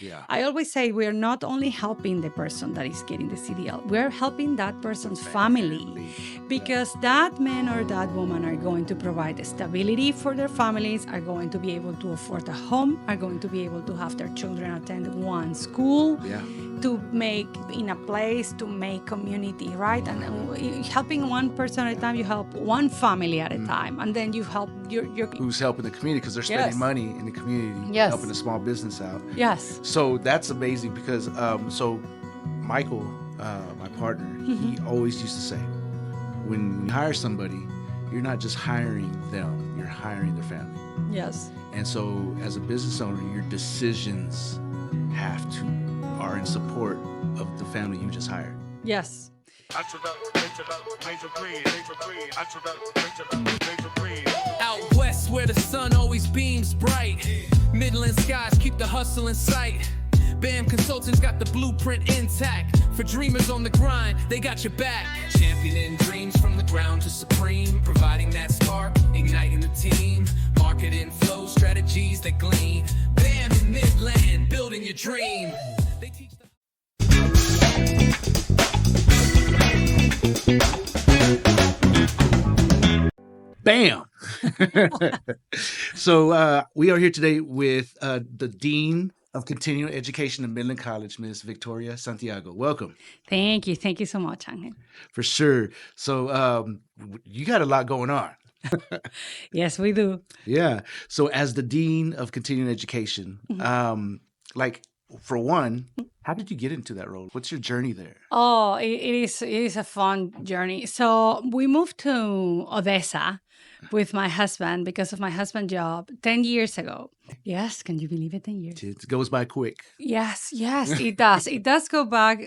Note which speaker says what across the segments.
Speaker 1: Yeah.
Speaker 2: I always say we're not only helping the person that is getting the CDL, we're helping that person's family, because that man or that woman are going to provide stability for their families, are going to be able to afford a home, are going to be able to have their children attend one school, to make in a place, to make community, right? And helping one person at a time, you help one family at a time, and then you help your
Speaker 1: who's helping the community, because they're spending money in the community, helping a small business out.
Speaker 2: Yes.
Speaker 1: So that's amazing, because so Michael, my partner, he always used to say, when you hire somebody, you're not just hiring them, you're hiring their family.
Speaker 2: Yes.
Speaker 1: And so as a business owner, your decisions are in support of the family you just hired.
Speaker 2: Yes.
Speaker 3: Out west where the sun always beams bright, Midland skies keep the hustle in sight. BAM Consultants got the blueprint intact. For dreamers on the grind, they got your back. Championing dreams from the ground to supreme, providing that spark, igniting the team. Marketing flow strategies that glean. BAM in Midland, building your dream. They teach
Speaker 1: BAM! So we are here today with the Dean of Continuing Education at Midland College, Ms. Victoria Santiago. Welcome.
Speaker 2: Thank you. Thank you so much, Angel.
Speaker 1: For sure. So you got a lot going on.
Speaker 2: Yes, we do.
Speaker 1: Yeah. So as the Dean of Continuing Education, like, for one, how did you get into that role? What's your journey there?
Speaker 2: Oh, it is a fun journey. So we moved to Odessa with my husband because of my husband's job 10 years ago. Yes, can you believe it? 10 years.
Speaker 1: It goes by quick.
Speaker 2: Yes, it does. It does go back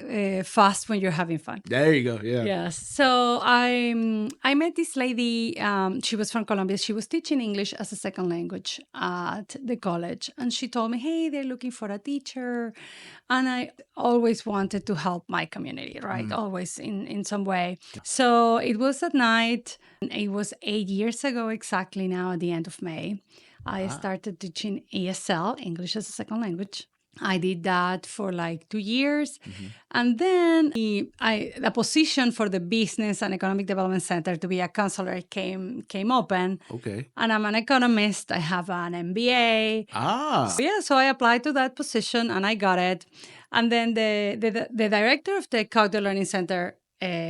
Speaker 2: fast when you're having fun.
Speaker 1: There you go. Yeah.
Speaker 2: Yes. So I met this lady. She was from Colombia. She was teaching English as a second language at the college. And she told me, hey, they're looking for a teacher. And I always wanted to help my community, right? Always in some way. So it was at night. It was 8 years ago exactly now at the end of May. I started teaching ESL, English as a second language. I did that for like 2 years. And then the position for the Business and Economic Development Center to be a counselor came open.
Speaker 1: Okay.
Speaker 2: And I'm an economist. I have an MBA. So I applied to that position and I got it. And then the director of the Cogdell Learning Center,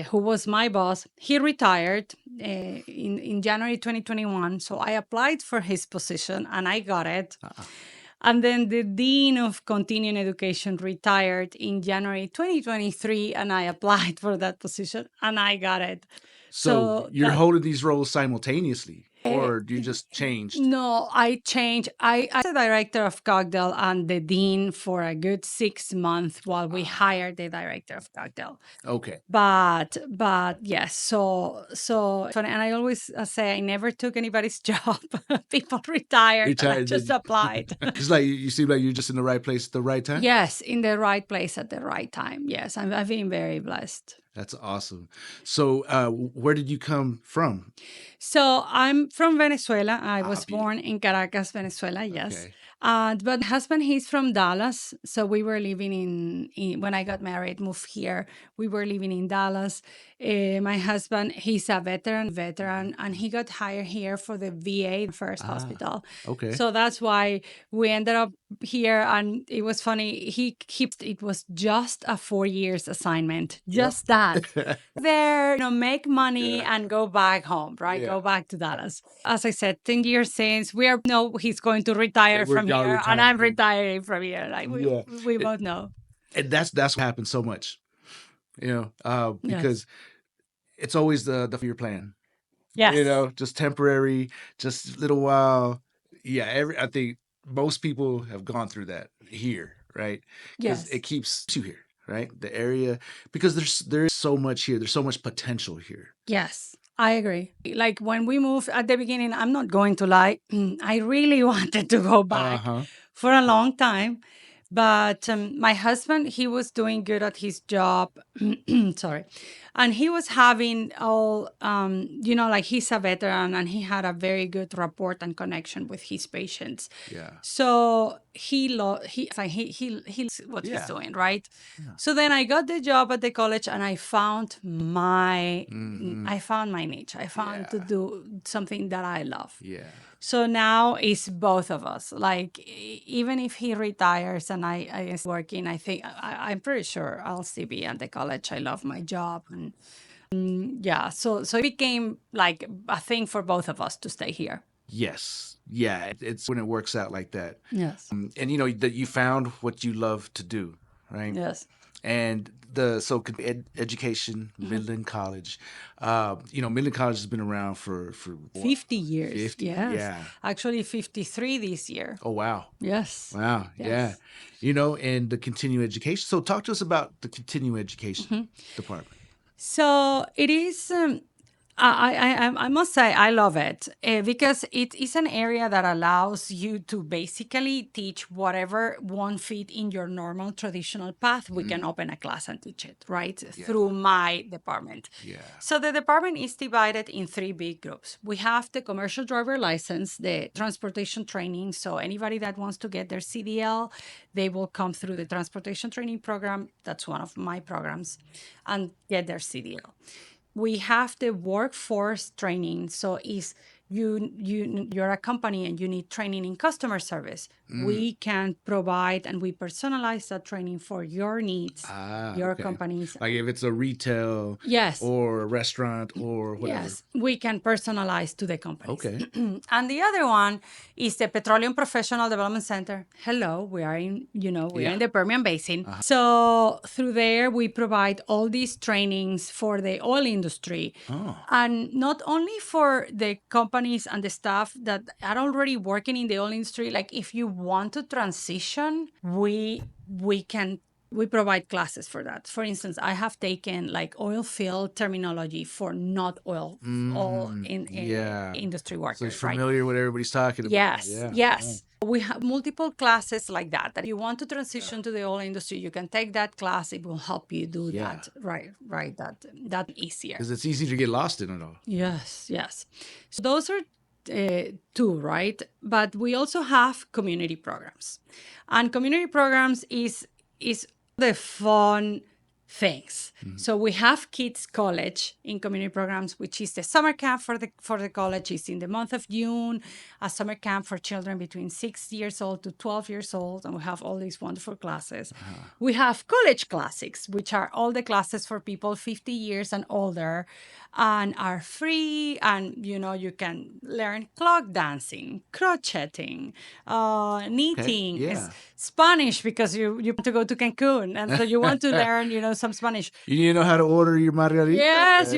Speaker 2: who was my boss, he retired in January 2021. So I applied for his position and I got it. And then the Dean of Continuing Education retired in January 2023, and I applied for that position, and I got it.
Speaker 1: So you're holding these roles simultaneously, or you just changed?
Speaker 2: No, I changed. I was the director of Cogdell and the dean for a good 6 months while we hired the director of Cogdell.
Speaker 1: Okay.
Speaker 2: But yes, so and I always say I never took anybody's job. People retired and I just applied.
Speaker 1: It's like you seem like you're just in the right place at the right time?
Speaker 2: Yes, in the right place at the right time. Yes, I've been very blessed.
Speaker 1: That's awesome. So where did you come from?
Speaker 2: So I'm from Venezuela. I was born in Caracas, Venezuela, yes.
Speaker 1: Okay.
Speaker 2: But my husband, he's from Dallas. So we were living in when I got married, moved here, we were living in Dallas. My husband, he's a veteran, and he got hired here for the VA first hospital.
Speaker 1: Okay.
Speaker 2: So that's why we ended up here. And it was funny. It was just a 4 years assignment, just that. There, make money and go back home, right?
Speaker 1: Yeah.
Speaker 2: Go back to Dallas. As I said, 10 years since he's going to retire from here, and I'm retiring from here. Like we both know.
Speaker 1: And that's what happens so much, because it's always the your plan.
Speaker 2: Yes.
Speaker 1: Just temporary, just a little while. Yeah, I think most people have gone through that here, right?
Speaker 2: Yes.
Speaker 1: It keeps you here, right? The area, because there's so much here. There's so much potential here.
Speaker 2: Yes, I agree. Like when we moved at the beginning, I'm not going to lie, I really wanted to go back for a long time. But my husband, he was doing good at his job. Sorry. And he was having all, like he's a veteran and he had a very good rapport and connection with his patients.
Speaker 1: Yeah.
Speaker 2: So he likes what he's
Speaker 1: Yeah.
Speaker 2: doing, right? So then I got the job at the college, and I found my niche. I found to
Speaker 1: Yeah.
Speaker 2: do something that I love.
Speaker 1: Yeah.
Speaker 2: So now it's both of us. Like even if he retires and I is working, I think I'm pretty sure I'll still be at the college. I love my job, and yeah. So it became like a thing for both of us to stay here.
Speaker 1: Yes. Yeah. It's when it works out like that.
Speaker 2: Yes.
Speaker 1: And you know that you found what you love to do, right?
Speaker 2: Yes.
Speaker 1: And education, Midland College. You know, Midland College has been around for
Speaker 2: 50 years.
Speaker 1: 50.
Speaker 2: Yes.
Speaker 1: Yeah.
Speaker 2: Actually 53 this year.
Speaker 1: Oh wow.
Speaker 2: Yes.
Speaker 1: Wow.
Speaker 2: Yes.
Speaker 1: Yeah. You know, and the continuing education. So talk to us about the continuing education department.
Speaker 2: So it is. I must say I love it because it is an area that allows you to basically teach whatever won't fit in your normal traditional path. We can open a class and teach it, right? Through my department.
Speaker 1: Yeah.
Speaker 2: So the department is divided in 3 big groups. We have the commercial driver license, the transportation training. So anybody that wants to get their CDL, they will come through the transportation training program. That's one of my programs, and get their CDL. We have the workforce training. So is you're a company and you need training in customer service. We can provide and we personalize that training for your needs, your companies.
Speaker 1: Like if it's a retail
Speaker 2: Yes.
Speaker 1: or a restaurant or whatever.
Speaker 2: Yes, we can personalize to the companies.
Speaker 1: Okay.
Speaker 2: And the other one is the Petroleum Professional Development Center. Hello, we are in, we are in the Permian Basin. So through there, we provide all these trainings for the oil industry. And not only for the companies and the staff that are already working in the oil industry, like if you want to transition, we provide classes for that. For instance, I have taken like oil field terminology for not oil in industry workers.
Speaker 1: So it's familiar with everybody's talking about.
Speaker 2: Yes. We have multiple classes like that. That if you want to transition to the oil industry, you can take that class. It will help you do that. Right. That easier.
Speaker 1: Because it's easy to get lost in it all.
Speaker 2: Yes. So those are 2, right? But we also have community programs, and community programs is the fun things. So we have Kids College in community programs, which is the summer camp for the college. It's in the month of June, a summer camp for children between 6 years old to 12 years old, and we have all these wonderful classes. We have College Classics, which are all the classes for people 50 years and older, and are free, and you can learn clock dancing, crocheting, knitting, Spanish, because you want to go to Cancun, and so you want to learn some Spanish.
Speaker 1: You need to know how to order your margarita.
Speaker 2: Yes,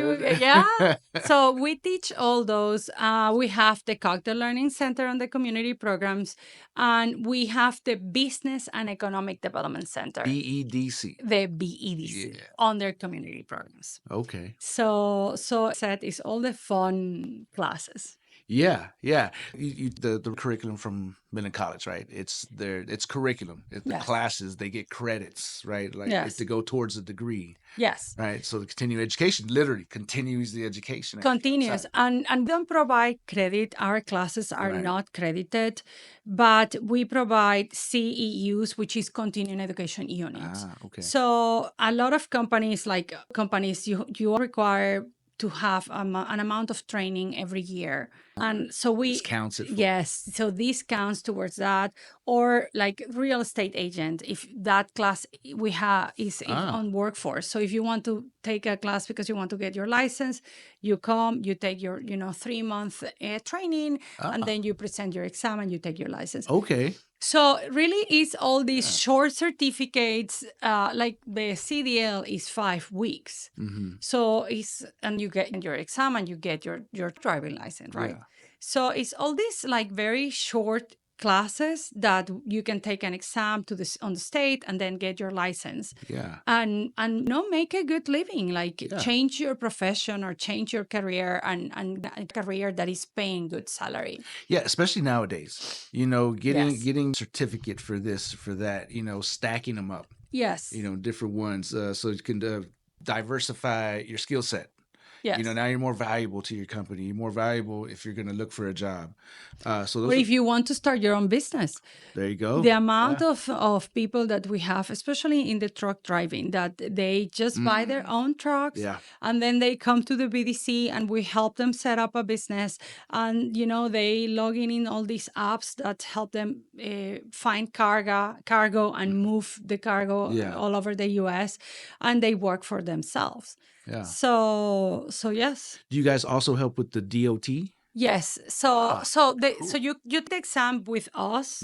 Speaker 2: So we teach all those. We have the Cogdell Learning Center on the community programs, and we have the Business and Economic Development Center.
Speaker 1: BEDC.
Speaker 2: The BEDC on their community programs.
Speaker 1: Okay.
Speaker 2: So that is all the fun classes.
Speaker 1: Yeah. The curriculum from Midland College, right? It's curriculum. The classes, they get credits, right? Like it's to go towards a degree.
Speaker 2: Yes.
Speaker 1: Right. So the continuing education literally continues the education.
Speaker 2: Continues. And we don't provide credit. Our classes are not credited, but we provide CEUs, which is continuing education units.
Speaker 1: Okay.
Speaker 2: So a lot of companies, you require to have an amount of training every year. And so
Speaker 1: this counts it for.
Speaker 2: Yes, so this counts towards that. Or like real estate agent, if that class we have is on workforce. So if you want to take a class because you want to get your license, you come, you take your 3-month training, and then you present your exam and you take your license.
Speaker 1: Okay.
Speaker 2: So really it's all these short certificates, like the CDL is 5 weeks. So and you get your exam and you get your driving license, right? So it's all these like very short classes that you can take an exam on the state and then get your license. And make a good living, change your profession or change your career and a career that is paying good salary.
Speaker 1: Yeah, especially nowadays. Getting certificate for this, for that, stacking them up.
Speaker 2: Yes.
Speaker 1: Different ones so you can diversify your skill set.
Speaker 2: Yes.
Speaker 1: Now you're more valuable to your company. You're more valuable if you're going to look for a job. So
Speaker 2: Or
Speaker 1: those
Speaker 2: if you want to start your own business.
Speaker 1: there you go.
Speaker 2: The amount of people that we have, especially in the truck driving, that they just buy their own trucks
Speaker 1: Yeah.
Speaker 2: and then they come to the BDC and we help them set up a business. And, they log in all these apps that help them find cargo and move the cargo
Speaker 1: Yeah.
Speaker 2: all over the US, and they work for themselves.
Speaker 1: Yeah.
Speaker 2: So yes.
Speaker 1: Do you guys also help with the DOT?
Speaker 2: Yes. So you take the exam with us,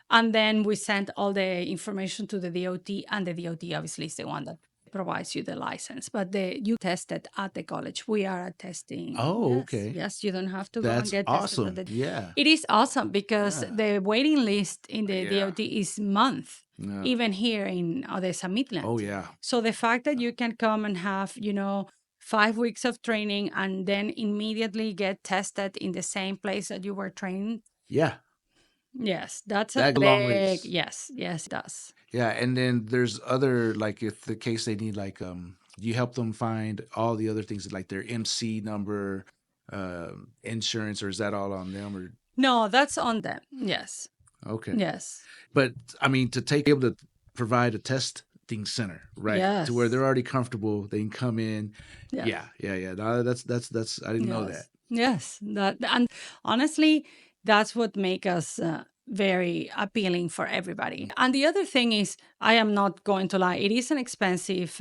Speaker 2: and then we send all the information to the DOT, and the DOT obviously is the one that provides you the license. But you test it at the college. We are attesting.
Speaker 1: Oh,
Speaker 2: Yes,
Speaker 1: okay.
Speaker 2: yes, you don't have to go and
Speaker 1: That's
Speaker 2: get tested.
Speaker 1: awesome. Yeah.
Speaker 2: It is awesome because
Speaker 1: Yeah.
Speaker 2: the waiting list in the
Speaker 1: Yeah.
Speaker 2: DOT is month,
Speaker 1: Yeah.
Speaker 2: even here in Odessa, Midland.
Speaker 1: Oh, yeah.
Speaker 2: So the fact that you can come and have, 5 weeks of training and then immediately get tested in the same place that you were trained.
Speaker 1: Yeah.
Speaker 2: Yes, that's
Speaker 1: That
Speaker 2: a
Speaker 1: long
Speaker 2: big,
Speaker 1: race.
Speaker 2: yes, it does.
Speaker 1: Yeah. And then there's other, like if the case they need, like, you help them find all the other things like their MC number, insurance, or is that all on them? Or
Speaker 2: No, that's on them. Yes.
Speaker 1: okay.
Speaker 2: Yes.
Speaker 1: But I mean, to be able to provide a testing center, right?
Speaker 2: Yes.
Speaker 1: To where they're already comfortable, they can come in.
Speaker 2: Yeah.
Speaker 1: Yeah. No, that's I didn't know that.
Speaker 2: Yes. And honestly, that's what makes us very appealing for everybody. And the other thing is, I am not going to lie, it is an expensive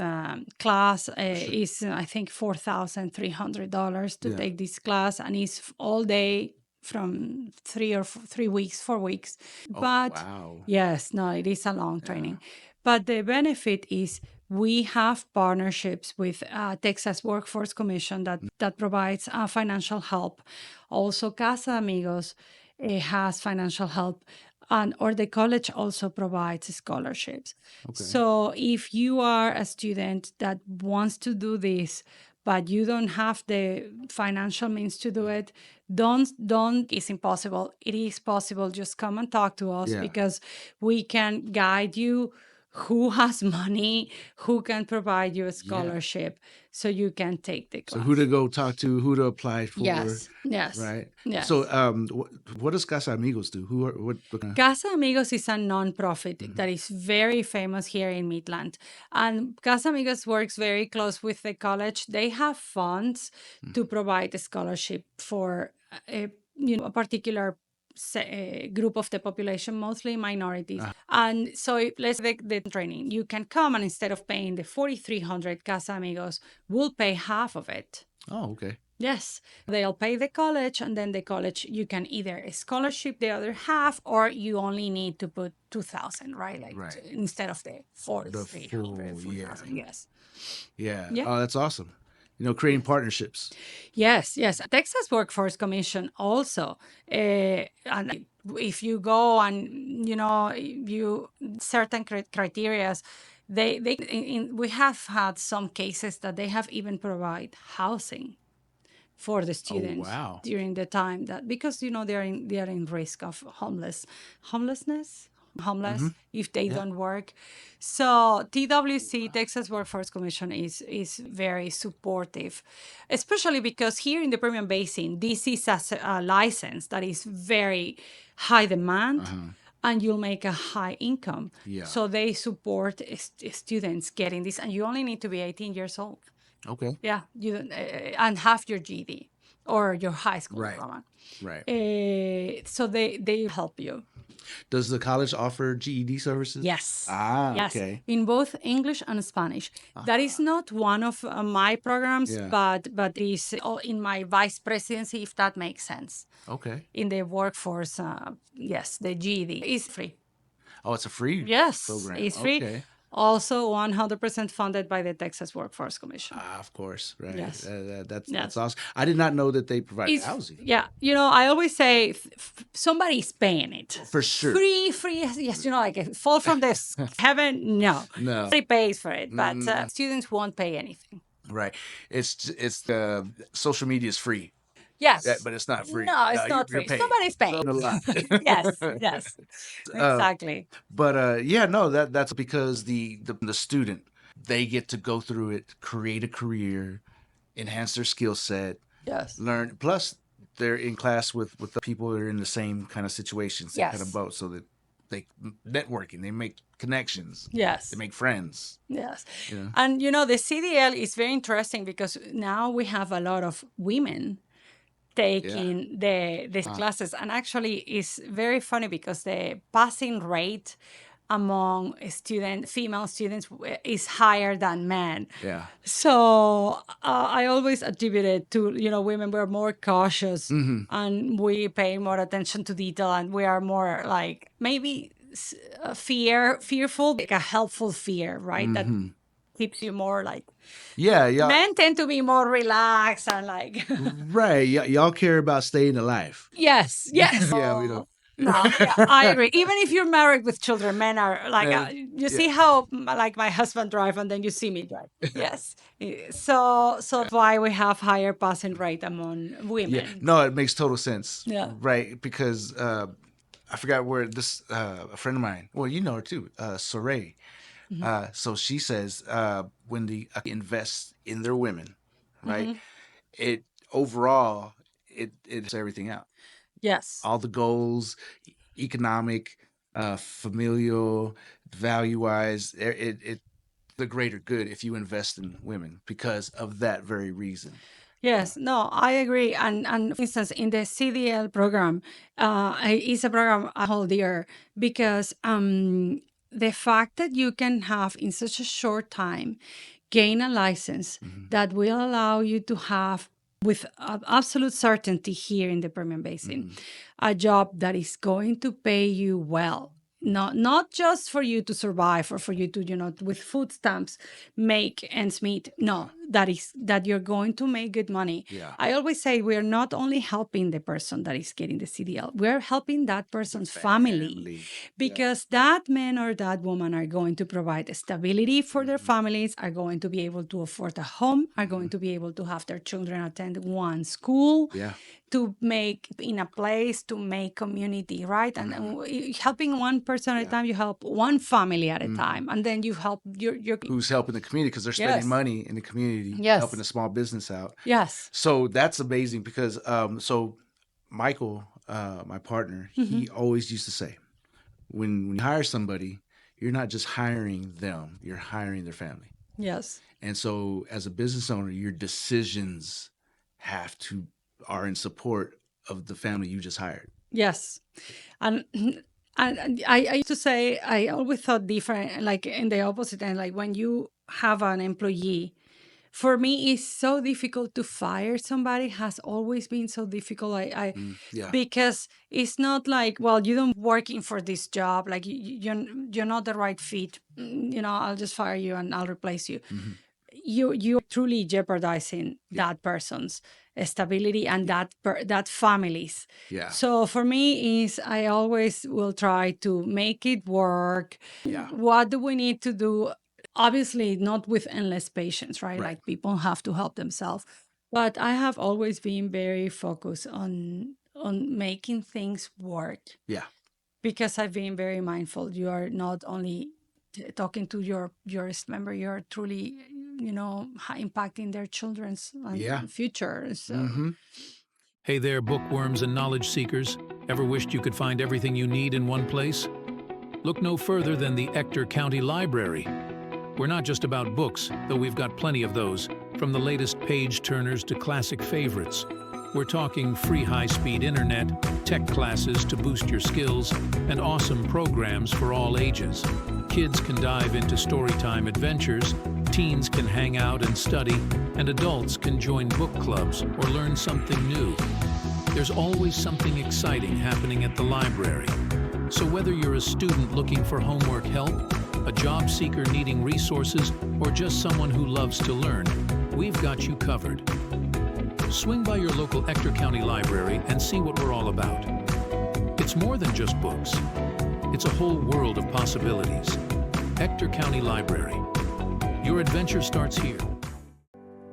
Speaker 2: class. It's, I think, $4,300 to take this class, and it's all day from 4 weeks. But
Speaker 1: Wow.
Speaker 2: yes, no, it is a long training. But the benefit is we have partnerships with Texas Workforce Commission that provides financial help. Also, Casa de Amigos has financial help, or the college also provides scholarships.
Speaker 1: Okay.
Speaker 2: So if you are a student that wants to do this, but you don't have the financial means to do it, don't, it's impossible. It is possible. Just come and talk to us, because we can guide you who has money, who can provide you a scholarship so you can take the class.
Speaker 1: So who to go talk to, who to apply for.
Speaker 2: Yes.
Speaker 1: Right.
Speaker 2: Yes.
Speaker 1: So what does Casa Amigos do? What
Speaker 2: Casa Amigos is a nonprofit that is very famous here in Midland. And Casa Amigos works very close with the college. They have funds to provide a scholarship for a particular group of the population, mostly minorities. And so let's take the training. You can come, and instead of paying the $4,300, Casa Amigos will pay half of it.
Speaker 1: Oh, okay.
Speaker 2: Yes, they'll pay the college, and then the college, you can either scholarship the other half, or you only need to put $2,000, right? Like instead of the $4,300. Yes.
Speaker 1: Yeah. Oh, that's awesome. Creating partnerships.
Speaker 2: Yes. Texas Workforce Commission also, and if you go and you certain criteria, we have had some cases that they have even provide housing for the students during the time that, because they are in risk of homeless if they don't work. So TWC, Texas Workforce Commission, is very supportive, especially because here in the Permian Basin, this is a license that is very high demand. And you'll make a high income. So they support students getting this, and you only need to be 18 years old.
Speaker 1: Okay.
Speaker 2: Yeah, and have your GED or your high school diploma.
Speaker 1: Right.
Speaker 2: So they help you.
Speaker 1: Does the college offer GED services?
Speaker 2: Yes.
Speaker 1: Yes. Okay.
Speaker 2: In both English and Spanish. That is not one of my programs, but is in my vice presidency, if that makes sense.
Speaker 1: Okay.
Speaker 2: In the workforce, yes, the GED is free.
Speaker 1: Oh, it's a free program.
Speaker 2: It's free.
Speaker 1: Okay.
Speaker 2: Also 100% funded by the Texas Workforce Commission.
Speaker 1: Of course, right.
Speaker 2: Yes.
Speaker 1: That's awesome. I did not know that they provide housing.
Speaker 2: Yeah, I always say somebody's paying it.
Speaker 1: For sure.
Speaker 2: Free, yes, like a fall from the heaven, no. Somebody pays for it, but students won't pay anything.
Speaker 1: Right. It's the social media is free.
Speaker 2: Yes.
Speaker 1: But it's not free.
Speaker 2: No, it's not free. Somebody's paying.
Speaker 1: A lot.
Speaker 2: Yes. Exactly.
Speaker 1: But that's because the student, they get to go through it, create a career, enhance their skill set,
Speaker 2: Yes.
Speaker 1: learn. Plus, they're in class with the people that are in the same kind of situations, same kind of
Speaker 2: Yes.
Speaker 1: boat, so that they networking, they make connections,
Speaker 2: Yes.
Speaker 1: they make friends.
Speaker 2: Yes.
Speaker 1: You know?
Speaker 2: And the CDL is very interesting because now we have a lot of women taking the classes, and actually it's very funny because the passing rate among female students is higher than men.
Speaker 1: Yeah.
Speaker 2: So I always attribute it to women were more cautious and we pay more attention to detail, and we are more like maybe fearful, like a helpful fear, right? That keeps you more like.
Speaker 1: Yeah.
Speaker 2: Men tend to be more relaxed and like.
Speaker 1: Right. Y'all care about staying alive.
Speaker 2: Yes.
Speaker 1: Yeah, we don't.
Speaker 2: No, yeah, I agree. Even if you're married with children, men are like, you see how like my husband drive and then you see me drive. Yes. So that's why we have higher passing rate among women.
Speaker 1: Yeah. No, it makes total sense.
Speaker 2: Yeah.
Speaker 1: Right. Because I forgot where this, a friend of mine, well, you know her too, Soray. So she says when they invest in their women, right, it overall, it's everything out.
Speaker 2: Yes.
Speaker 1: All the goals, economic, familial, value-wise, it the greater good if you invest in women because of that very reason.
Speaker 2: Yes, no, I agree. And for instance, in the CDL program, it's a program I hold dear because the fact that you can have in such a short time gain a license that will allow you to have with absolute certainty here in the Permian Basin, a job that is going to pay you well. Not just for you to survive or for you to, with food stamps, make ends meet. No, that you're going to make good money.
Speaker 1: Yeah.
Speaker 2: I always say we're not only helping the person that is getting the CDL, we're helping that person's family. Because that man or that woman are going to provide stability for their families, are going to be able to afford a home, are going to be able to have their children attend one school.
Speaker 1: Yeah.
Speaker 2: To make in a place to make community, right? And helping one person at a time, you help one family at a time, and then you help your
Speaker 1: who's helping the community because they're spending money in the community, helping a small business out.
Speaker 2: Yes.
Speaker 1: So that's amazing because so Michael, my partner, he always used to say, when you hire somebody, you're not just hiring them, you're hiring their family.
Speaker 2: Yes.
Speaker 1: And so as a business owner, your decisions are in support of the family you just hired.
Speaker 2: Yes. And I used to say, I always thought different, like in the opposite end, like when you have an employee, for me, it's so difficult to fire somebody, has always been so difficult. Because it's not like, well, you don't working for this job, like you're not the right fit. I'll just fire you and I'll replace you. You're truly jeopardizing that person's stability and that family's.
Speaker 1: Yeah.
Speaker 2: So for me I always will try to make it work.
Speaker 1: Yeah.
Speaker 2: What do we need to do? Obviously not with endless patience, right? Like people have to help themselves. But I have always been very focused on making things work.
Speaker 1: Yeah.
Speaker 2: Because I've been very mindful. You are not only talking to your member, you're truly impacting their children's future. So.
Speaker 3: Hey there, bookworms and knowledge seekers. Ever wished you could find everything you need in one place? Look no further than the Ector County Library. We're not just about books, though we've got plenty of those, from the latest page-turners to classic favorites. We're talking free high-speed internet, tech classes to boost your skills, and awesome programs for all ages. Kids can dive into storytime adventures, teens can hang out and study, and adults can join book clubs or learn something new. There's always something exciting happening at the library. So whether you're a student looking for homework help, a job seeker needing resources, or just someone who loves to learn, we've got you covered. Swing by your local Ector County Library and see what we're all about. It's more than just books. It's a whole world of possibilities. Ector County Library. Your adventure starts here.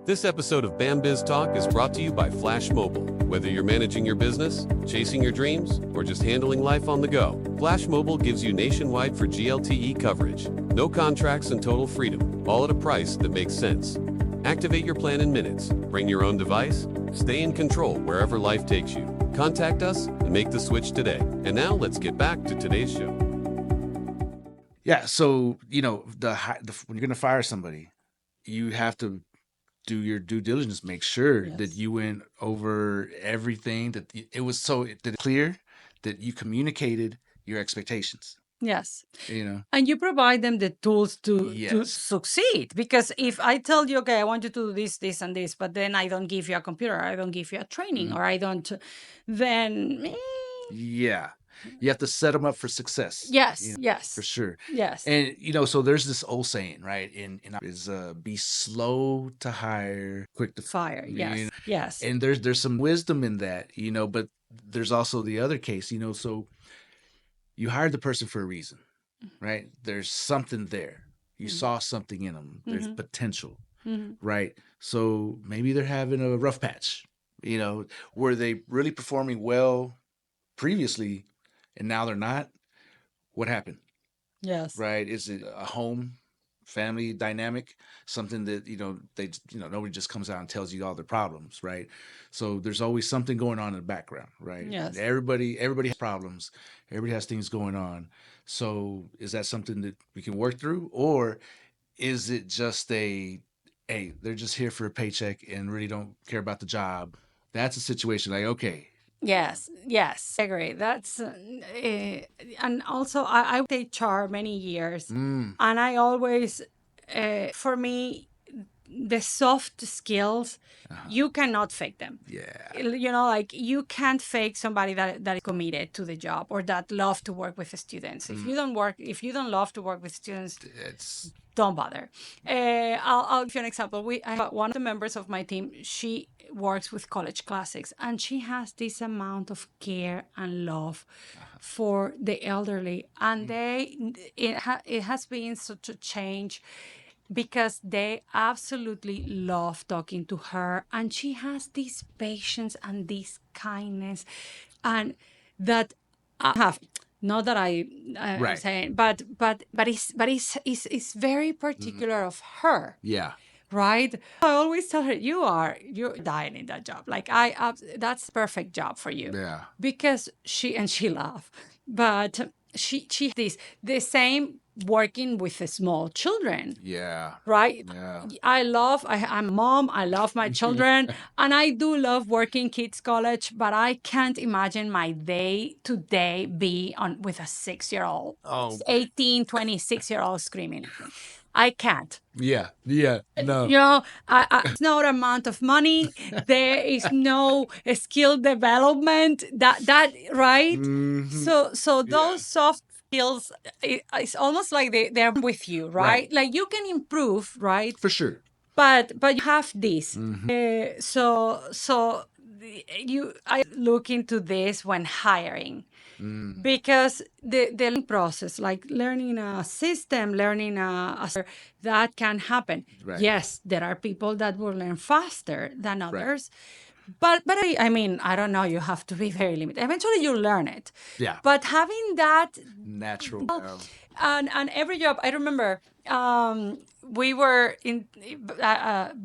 Speaker 4: This episode of BAM BizTalk is brought to you by Flash Mobile. Whether you're managing your business, chasing your dreams, or just handling life on the go, Flash Mobile gives you nationwide for GLTE coverage. No contracts and total freedom, all at a price that makes sense. Activate your plan in minutes. Bring your own device. Stay in control wherever life takes you. Contact us and make the switch today. And now let's get back to today's show.
Speaker 1: Yeah. So, when you're going to fire somebody, you have to do your due diligence, make sure that you went over everything, that it was clear that you communicated your expectations.
Speaker 2: Yes.
Speaker 1: You know,
Speaker 2: And you provide them the tools to
Speaker 1: Yes.
Speaker 2: succeed. Because if I tell you, okay, I want you to do this, this, and this, but then I don't give you a computer, I don't give you a training, or I don't, then
Speaker 1: yeah, you have to set them up for success.
Speaker 2: yes, yes,
Speaker 1: For sure.
Speaker 2: yes,
Speaker 1: And so there's this old saying, right? Is be slow to hire, quick to
Speaker 2: fire. Yes, yes,
Speaker 1: And there's some wisdom in that, but there's also the other case, so you hired the person for a reason, right? There's something there. You saw something in them. There's potential, right? So maybe they're having a rough patch, were they really performing well previously and now they're not? What happened?
Speaker 2: yes,
Speaker 1: Right? Is it a home family dynamic? Something that, they, nobody just comes out and tells you all their problems, right? So there's always something going on in the background, right?
Speaker 2: Yes.
Speaker 1: Everybody has problems. Everybody has things going on. So is that something that we can work through? Or is it just hey, they're just here for a paycheck and really don't care about the job? That's a situation like, okay.
Speaker 2: yes, yes. I agree. That's and also I worked HR many years, and I always, for me, the soft skills, you cannot fake them.
Speaker 1: Yeah.
Speaker 2: Like you can't fake somebody that is committed to the job or that love to work with the students. If you don't love to work with students,
Speaker 1: It's
Speaker 2: don't bother. I'll give you an example. I have one of the members of my team. She works with college classics, and she has this amount of care and love for the elderly, and it has been such a change because they absolutely love talking to her, and she has this patience and this kindness, and that I have. Not that I'm
Speaker 1: Right.
Speaker 2: saying, but it's very particular of her,
Speaker 1: yeah.
Speaker 2: right? I always tell her, you're dying in that job. Like that's perfect job for you.
Speaker 1: Yeah.
Speaker 2: Because she laughed, but she the same working with the small children.
Speaker 1: Yeah.
Speaker 2: Right.
Speaker 1: Yeah.
Speaker 2: I'm a mom. I love my children. And I do love working kids college, but I can't imagine my day to day be on with a 6-year-old, 18, 26-year-old screaming. I can't.
Speaker 1: Yeah. Yeah. No.
Speaker 2: It's no amount of money. There is no skill development. That right. So those soft skills, it's almost like they're with you, right? Like you can improve, right?
Speaker 1: For sure.
Speaker 2: But you have this. I look into this when hiring. Because the learning process, like learning a system, that can happen.
Speaker 1: Right.
Speaker 2: Yes, there are people that will learn faster than others. But I mean, I don't know, you have to be very limited. Eventually you learn it.
Speaker 1: Yeah.
Speaker 2: But having that
Speaker 1: Natural.
Speaker 2: and every job, I remember we were in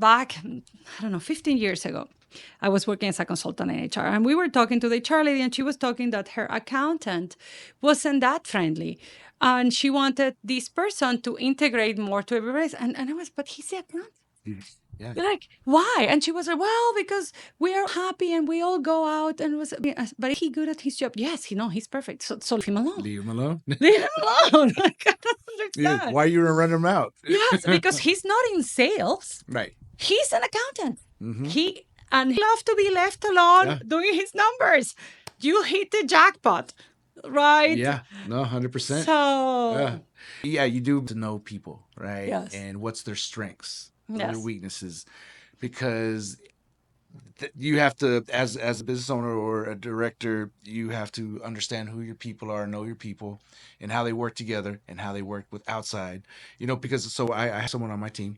Speaker 2: back, I don't know, 15 years ago. I was working as a consultant in HR, and we were talking to the HR lady, and she was talking that her accountant wasn't that friendly. And she wanted this person to integrate more to everybody. And I was, but he's the accountant.
Speaker 1: Yeah.
Speaker 2: Like, why? And she was like, well, because we are happy and we all go out but is he good at his job? Yes, he's perfect. So leave him alone.
Speaker 1: Leave him alone.
Speaker 2: Leave him alone. Like, I don't understand.
Speaker 1: Yeah. Why are you gonna run him out?
Speaker 2: Yes, because he's not in sales.
Speaker 1: Right.
Speaker 2: He's an accountant. He loves to be left alone doing his numbers. You hit the jackpot, right?
Speaker 1: Yeah. No, 100%.
Speaker 2: So
Speaker 1: yeah, you do to know people, right?
Speaker 2: Yes.
Speaker 1: And what's their strengths,
Speaker 2: Yes.
Speaker 1: their weaknesses, because you have to, as a business owner or a director, you have to understand who your people are, know your people, and how they work together, and how they work with outside. Because I have someone on my team,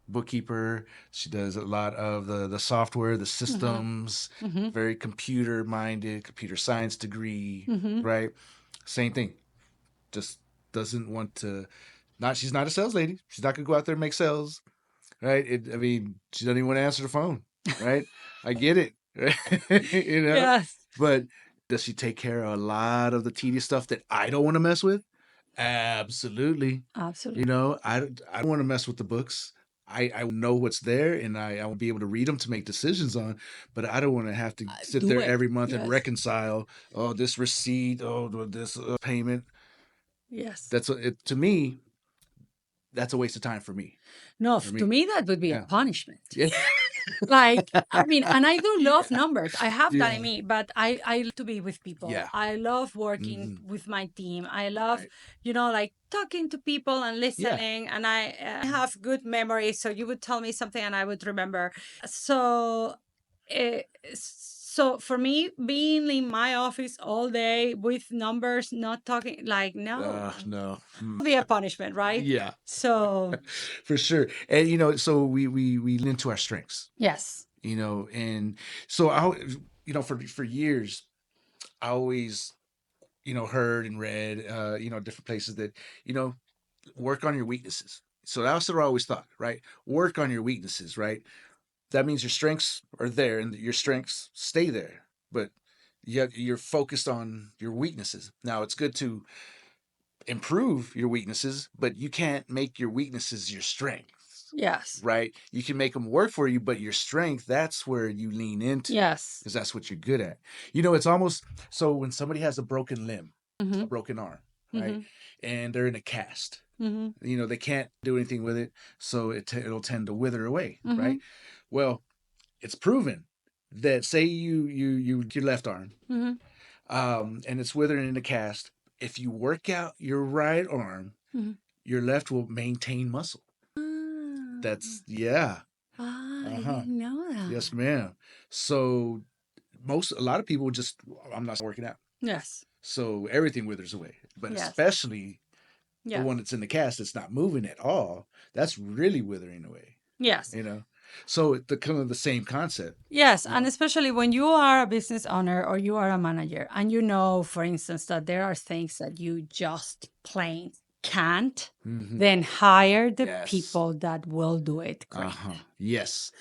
Speaker 1: bookkeeper. She does a lot of the software, the systems, very computer minded, computer science degree, right? Same thing. Just doesn't want to, she's not a sales lady. She's not gonna go out there and make sales. right? I mean, she doesn't even want to answer the phone, right? I get it, right?
Speaker 2: Yes.
Speaker 1: But does she take care of a lot of the tedious stuff that I don't want to mess with? Absolutely.
Speaker 2: Absolutely.
Speaker 1: I don't want to mess with the books. I know what's there and I will be able to read them to make decisions on, but I don't want to have to sit
Speaker 2: Do
Speaker 1: there
Speaker 2: it.
Speaker 1: every month and
Speaker 2: Yes.
Speaker 1: reconcile, oh, this receipt, oh, this payment.
Speaker 2: Yes.
Speaker 1: To me, that's a waste of time for me.
Speaker 2: No,
Speaker 1: For
Speaker 2: to me, that would be a
Speaker 1: Yeah.
Speaker 2: punishment.
Speaker 1: Yeah.
Speaker 2: Like, I mean, and I do love numbers. I have that
Speaker 1: Yeah.
Speaker 2: in me, but I love to be with people.
Speaker 1: Yeah.
Speaker 2: I love working with my team. I love,
Speaker 1: Right.
Speaker 2: like talking to people and listening. And I have good memory. So you would tell me something and I would remember. So, so for me, being in my office all day with numbers, not talking, like, no,
Speaker 1: No.
Speaker 2: be a punishment, right?
Speaker 1: Yeah.
Speaker 2: So,
Speaker 1: For sure. And so we lean into our strengths,
Speaker 2: yes.
Speaker 1: and so for years I always heard and read different places that work on your weaknesses. So that's what I always thought, right? Work on your weaknesses, right? That means your strengths are there and your strengths stay there, but yet you're focused on your weaknesses. Now it's good to improve your weaknesses, but you can't make your weaknesses your strengths,
Speaker 2: Yes.
Speaker 1: right? You can make them work for you, but your strength, that's where you lean into.
Speaker 2: Yes.
Speaker 1: Because that's what you're good at. It's almost so when somebody has a broken limb,
Speaker 2: Mm-hmm.
Speaker 1: a broken arm, right?
Speaker 2: Mm-hmm.
Speaker 1: And they're in a cast.
Speaker 2: Mm-hmm.
Speaker 1: They can't do anything with it, so it'll tend to wither away,
Speaker 2: Mm-hmm.
Speaker 1: right? Well, it's proven that say your left arm,
Speaker 2: Mm-hmm.
Speaker 1: and it's withering in a cast. If you work out your right arm,
Speaker 2: Mm-hmm.
Speaker 1: your left will maintain muscle. That's yeah.
Speaker 2: I
Speaker 1: Uh-huh.
Speaker 2: didn't know that.
Speaker 1: Yes, ma'am. So a lot of people just I'm not working out.
Speaker 2: Yes.
Speaker 1: So everything withers away. But
Speaker 2: Yes.
Speaker 1: especially
Speaker 2: Yes.
Speaker 1: the one that's in the cast that's not moving at all, that's really withering away.
Speaker 2: Yes.
Speaker 1: So the kind of the same concept.
Speaker 2: Yes, and especially when you are a business owner or you are a manager, and for instance, that there are things that you just plain can't, then hire the
Speaker 1: Yes.
Speaker 2: people that will do it great.
Speaker 1: Yes.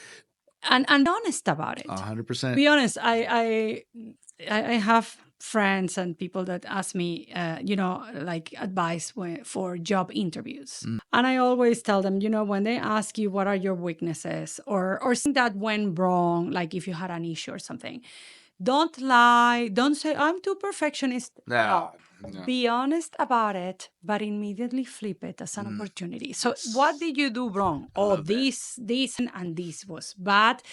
Speaker 2: And be honest about it.
Speaker 1: 100%.
Speaker 2: Be honest. I have friends and people that ask me, like advice for job interviews. And I always tell them, when they ask you what are your weaknesses or something that went wrong, like if you had an issue or something, don't lie. Don't say, I'm too perfectionist.
Speaker 1: No.
Speaker 2: Be honest about it, but immediately flip it as an opportunity. So what did you do wrong? This, and this was bad,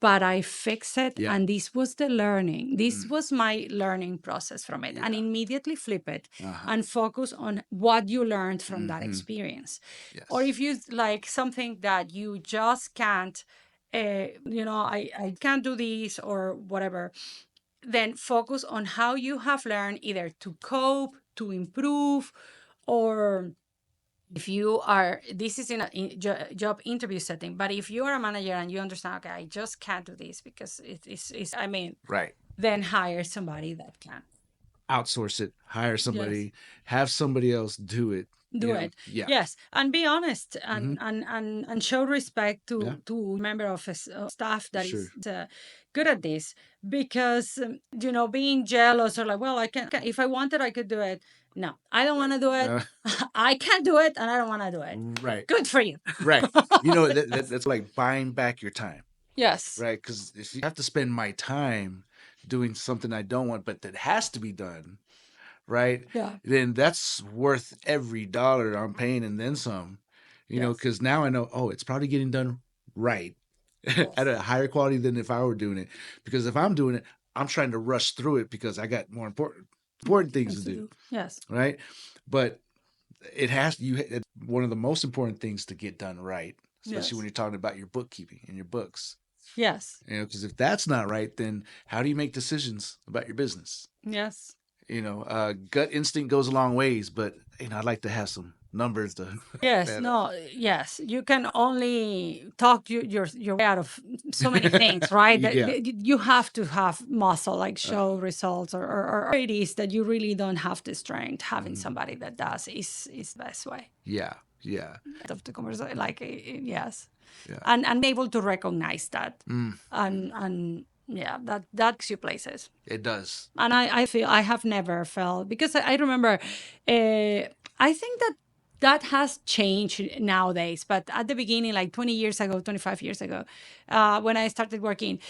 Speaker 2: but I fixed it.
Speaker 1: Yeah.
Speaker 2: And this was the learning. This was my learning process from it. And immediately flip it and focus on what you learned from that experience.
Speaker 1: Yes.
Speaker 2: Or if you like something that you just can't, I can't do this or whatever, then focus on how you have learned either to cope, to improve, or if you are, this is in a job interview setting, but if you are a manager and you understand, okay, I just can't do this because it's
Speaker 1: right.
Speaker 2: Then hire somebody that can.
Speaker 1: Outsource it, hire somebody, have somebody else do it.
Speaker 2: Do it.
Speaker 1: Yeah.
Speaker 2: Yes. And be honest and show respect to member of staff that is good at this, because, being jealous or like, well, I can't, if I wanted, I could do it. No, I don't want to do it. I can't do it and I don't want to do it.
Speaker 1: Right.
Speaker 2: Good for you.
Speaker 1: Right. That's like buying back your time.
Speaker 2: Yes.
Speaker 1: Right. Because if you have to spend my time doing something I don't want, but that has to be done, right?
Speaker 2: Yeah.
Speaker 1: Then that's worth every dollar I'm paying and then some, because now I know, it's probably getting done right at a higher quality than if I were doing it. Because if I'm doing it, I'm trying to rush through it because I got more important things to do.
Speaker 2: Yes.
Speaker 1: Right. But it's one of the most important things to get done right, especially when you're talking about your bookkeeping and your books.
Speaker 2: Yes.
Speaker 1: Because if that's not right, then how do you make decisions about your business?
Speaker 2: Yes.
Speaker 1: Gut instinct goes a long ways, but I'd like to have some numbers to.
Speaker 2: Yes. No. Yes. You can only talk your way out of so many things, right? You have to have muscle, like show results, or it is that you really don't have the strength. Having somebody that does is the best way.
Speaker 1: Yeah. Yeah.
Speaker 2: of the conversation. Like, yes.
Speaker 1: Yeah.
Speaker 2: And able to recognize that. And yeah, that gives you places.
Speaker 1: It does.
Speaker 2: And I feel I have never felt, because I remember, I think that has changed nowadays. But at the beginning, like 20 years ago, 25 years ago, when I started working,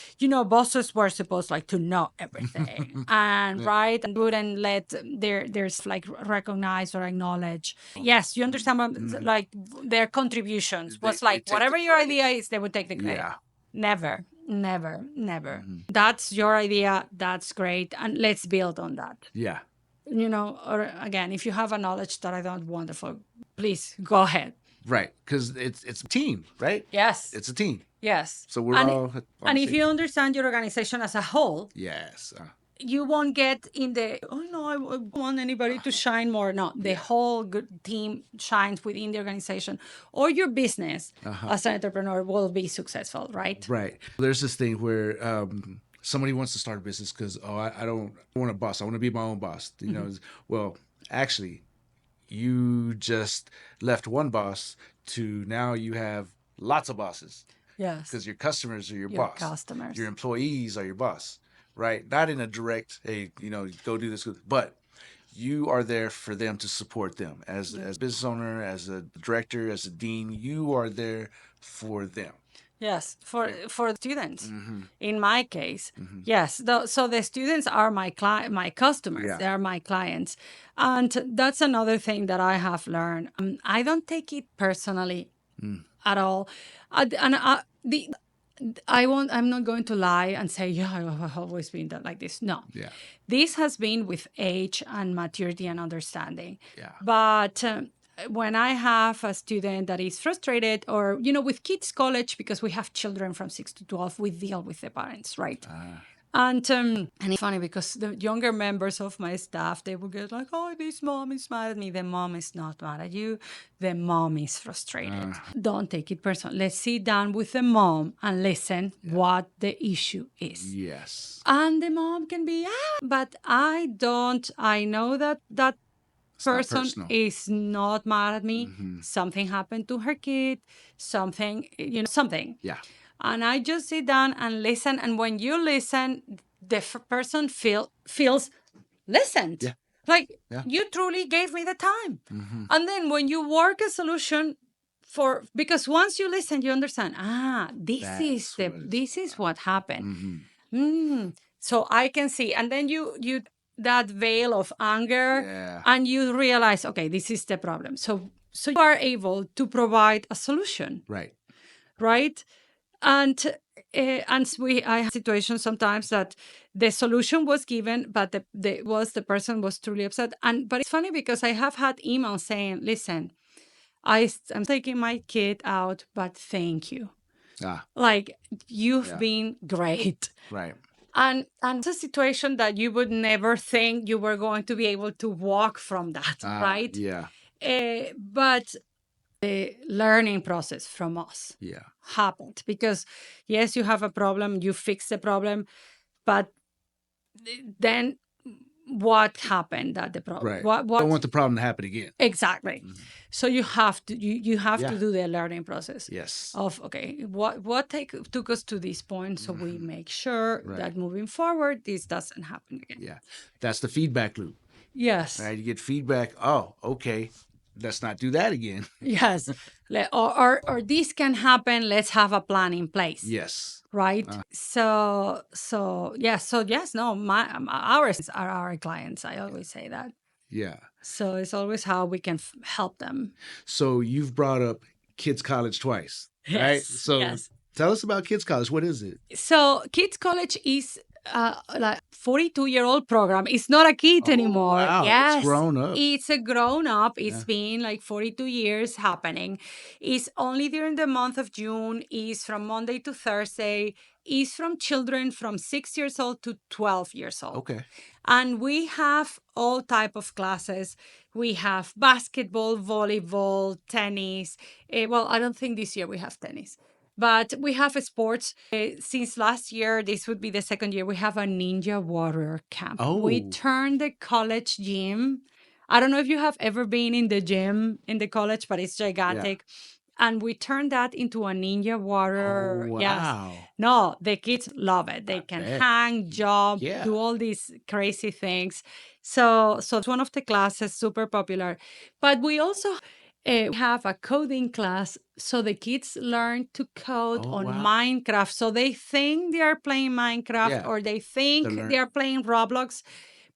Speaker 2: bosses were supposed like to know everything and right and wouldn't let there's like recognize or acknowledge. Yes, you understand like their contributions was
Speaker 1: They
Speaker 2: like
Speaker 1: take
Speaker 2: whatever
Speaker 1: the
Speaker 2: your
Speaker 1: credit.
Speaker 2: idea is, they would take the credit.
Speaker 1: Yeah.
Speaker 2: Never, never, never. That's your idea. That's great. And let's build on that.
Speaker 1: Yeah.
Speaker 2: Or again, if you have a knowledge that I don't, wonderful, please go ahead.
Speaker 1: Right. Because it's a team, right?
Speaker 2: Yes.
Speaker 1: It's a team.
Speaker 2: Yes.
Speaker 1: So we're
Speaker 2: and,
Speaker 1: all on
Speaker 2: and
Speaker 1: the
Speaker 2: if
Speaker 1: same-
Speaker 2: you understand your organization as a whole,
Speaker 1: Yes.
Speaker 2: you won't get in the, oh no, I want anybody to shine more. No, the whole good team shines within the organization, or your business as an entrepreneur will be successful, right?
Speaker 1: Right. There's this thing where somebody wants to start a business because, I don't want a boss. I want to be my own boss. Well, actually, you just left one boss to now you have lots of bosses.
Speaker 2: Yes.
Speaker 1: Because your customers are your
Speaker 2: Your
Speaker 1: boss.
Speaker 2: customers.
Speaker 1: Your employees are your boss, right? Not in a direct, hey, go do this, but you are there for them to support them. As a business owner, as a director, as a dean, you are there for them.
Speaker 2: Yes, for students. In my case, yes. So the students are my customers.
Speaker 1: Yeah.
Speaker 2: They are my clients, and that's another thing that I have learned. I don't take it personally at all, I'm not going to lie and say, yeah, I've always been like this. No.
Speaker 1: Yeah.
Speaker 2: This has been with age and maturity and understanding.
Speaker 1: Yeah.
Speaker 2: But when I have a student that is frustrated, or, with kids' college, because we have children from 6 to 12, we deal with the parents, right? And it's funny because the younger members of my staff, they will get like, oh, this mom is mad at me. The mom is not mad at you. The mom is frustrated. Don't take it personal. Let's sit down with the mom and listen what the issue is.
Speaker 1: Yes.
Speaker 2: And the mom can be, but I know that person
Speaker 1: personal.
Speaker 2: is not mad at me. Something happened to her kid, something.
Speaker 1: Yeah.
Speaker 2: And I just sit down and listen. And when you listen, the person feels listened.
Speaker 1: Yeah.
Speaker 2: Like
Speaker 1: Yeah.
Speaker 2: you truly gave me the time. And then when you work a solution because once you listen, you understand, this is what happened. So I can see. And then you that veil of anger, and you realize, okay, this is the problem. So you are able to provide a solution. Right. And I have situations sometimes that the solution was given, but the person was truly upset. But it's funny because I have had emails saying, listen, I'm taking my kid out, but thank you. Like you've been great.
Speaker 1: Right.
Speaker 2: And it's a situation that you would never think you were going to be able to walk from that, right?
Speaker 1: Yeah.
Speaker 2: But the learning process from us happened because, yes, you have a problem, you fix the problem, but then what happened at the problem?
Speaker 1: Right.
Speaker 2: What
Speaker 1: Don't want the problem to happen again.
Speaker 2: Exactly. So you have to to do the learning process.
Speaker 1: Yes.
Speaker 2: Of okay, what took us to this point, so we make sure that moving forward this doesn't happen again.
Speaker 1: Yeah, that's the feedback loop.
Speaker 2: Yes.
Speaker 1: Right. You get feedback. Oh, okay. Let's not do that again.
Speaker 2: Yes. Or this can happen. Let's have a plan in place.
Speaker 1: Yes.
Speaker 2: Right. So yes. No, ours are our clients. I always say that.
Speaker 1: Yeah.
Speaker 2: So it's always how we can help them.
Speaker 1: So you've brought up Kids College twice, right? So tell us about Kids College. What is it?
Speaker 2: So Kids College is like 42-year-old program. It's not a kid anymore.
Speaker 1: Wow.
Speaker 2: Yes,
Speaker 1: It's grown up.
Speaker 2: It's a grown up. It's been like 42 years happening. It's only during the month of June. It's from Monday to Thursday. It's from children from 6 years old to 12 years old.
Speaker 1: Okay.
Speaker 2: And we have all type of classes. We have basketball, volleyball, tennis. Well, I don't think this year we have tennis. But we have sports. Since last year, this would be the second year, we have a Ninja Warrior Camp.
Speaker 1: Oh.
Speaker 2: We turned the college gym I don't know if you have ever been in the gym in the college, but it's gigantic. And we turned that into a ninja warrior.
Speaker 1: Oh,
Speaker 2: Yes.
Speaker 1: wow.
Speaker 2: No, the kids love it. They can
Speaker 1: bet.
Speaker 2: hang, jump,
Speaker 1: Yeah.
Speaker 2: do all these crazy things. So it's one of the classes, super popular. But we also have a coding class, so the kids learn to code
Speaker 1: Oh,
Speaker 2: on
Speaker 1: wow.
Speaker 2: Minecraft. So they think they are playing Minecraft
Speaker 1: Yeah.
Speaker 2: or they think
Speaker 1: They're
Speaker 2: they are playing Roblox,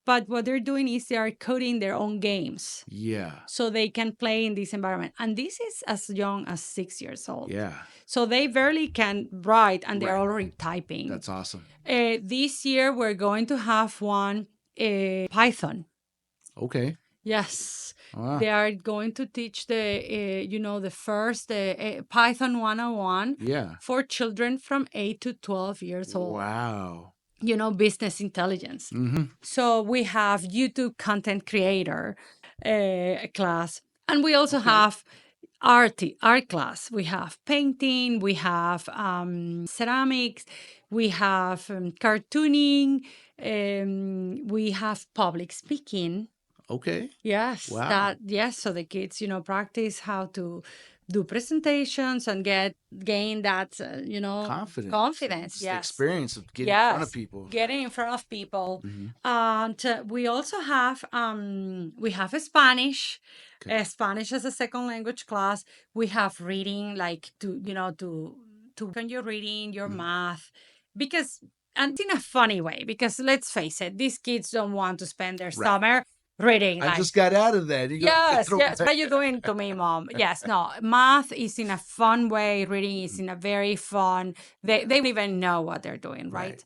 Speaker 2: but what they're doing is they are coding their own games
Speaker 1: Yeah.
Speaker 2: so they can play in this environment. And this is as young as 6 years old.
Speaker 1: Yeah.
Speaker 2: So they barely can write and they're
Speaker 1: Right.
Speaker 2: already typing.
Speaker 1: That's awesome.
Speaker 2: This year we're going to have one Python.
Speaker 1: Okay.
Speaker 2: Yes.
Speaker 1: Wow.
Speaker 2: They are going to teach the first Python 101
Speaker 1: Yeah.
Speaker 2: for children from 8 to 12 years old.
Speaker 1: Wow.
Speaker 2: Business intelligence.
Speaker 1: Mm-hmm.
Speaker 2: So we have YouTube content creator class. And we also have art class. We have painting, we have ceramics, we have cartooning, we have public speaking.
Speaker 1: Okay.
Speaker 2: Yes,
Speaker 1: Wow.
Speaker 2: so the kids, practice how to do presentations and gain that, confidence.
Speaker 1: Just the
Speaker 2: Yes.
Speaker 1: experience of getting in front of people.
Speaker 2: Getting in front of people.
Speaker 1: Mhm.
Speaker 2: And we also have a Spanish, Spanish as a second language class. We have reading, like to work on your reading, your math, because and in a funny way, because let's face it, these kids don't want to spend their summer reading.
Speaker 1: I just got out of that.
Speaker 2: Yes. What are you doing to me, Mom? Yes, no. Math is in a fun way. Reading is in a very fun. They don't even know what they're doing, right?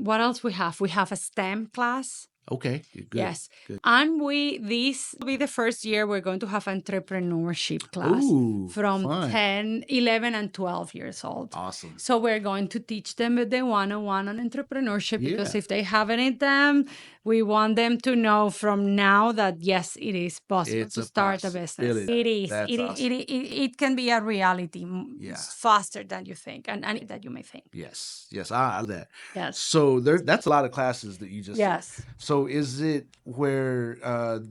Speaker 2: What else we have? We have a STEM class.
Speaker 1: Okay. Good.
Speaker 2: Yes.
Speaker 1: Good.
Speaker 2: And this will be the first year we're going to have entrepreneurship class from
Speaker 1: fun.
Speaker 2: 10, 11, and 12 years old.
Speaker 1: Awesome.
Speaker 2: So we're going to teach them the 101 on entrepreneurship, because
Speaker 1: Yeah.
Speaker 2: if they haven't in them, we want them to know from now that yes, it is possible
Speaker 1: It's
Speaker 2: to
Speaker 1: a
Speaker 2: start a business.
Speaker 1: possibility.
Speaker 2: It is.
Speaker 1: That's awesome.
Speaker 2: It can be a reality faster than you think and that you may think.
Speaker 1: Yes. I love that.
Speaker 2: Yes.
Speaker 1: So that's a lot of classes that you just
Speaker 2: Yes.
Speaker 1: So is it where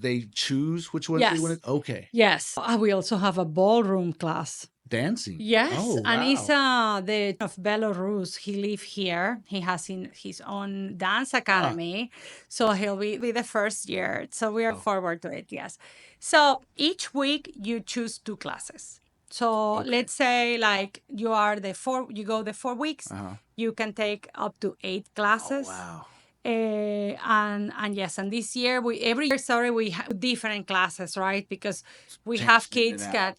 Speaker 1: they choose which ones they want to? Okay.
Speaker 2: Yes. We also have a ballroom class.
Speaker 1: Dancing.
Speaker 2: Yes,
Speaker 1: Oh,
Speaker 2: and he's
Speaker 1: wow.
Speaker 2: the of Belarus. He lives here. He has his own dance academy, so he'll be the first year. So we are forward to it. Yes. So each week you choose 2 classes. So let's say like you go the 4 weeks. You can take up to 8 classes.
Speaker 1: Oh, wow.
Speaker 2: And yes, and this year every year we have different classes, right? Because we have kids that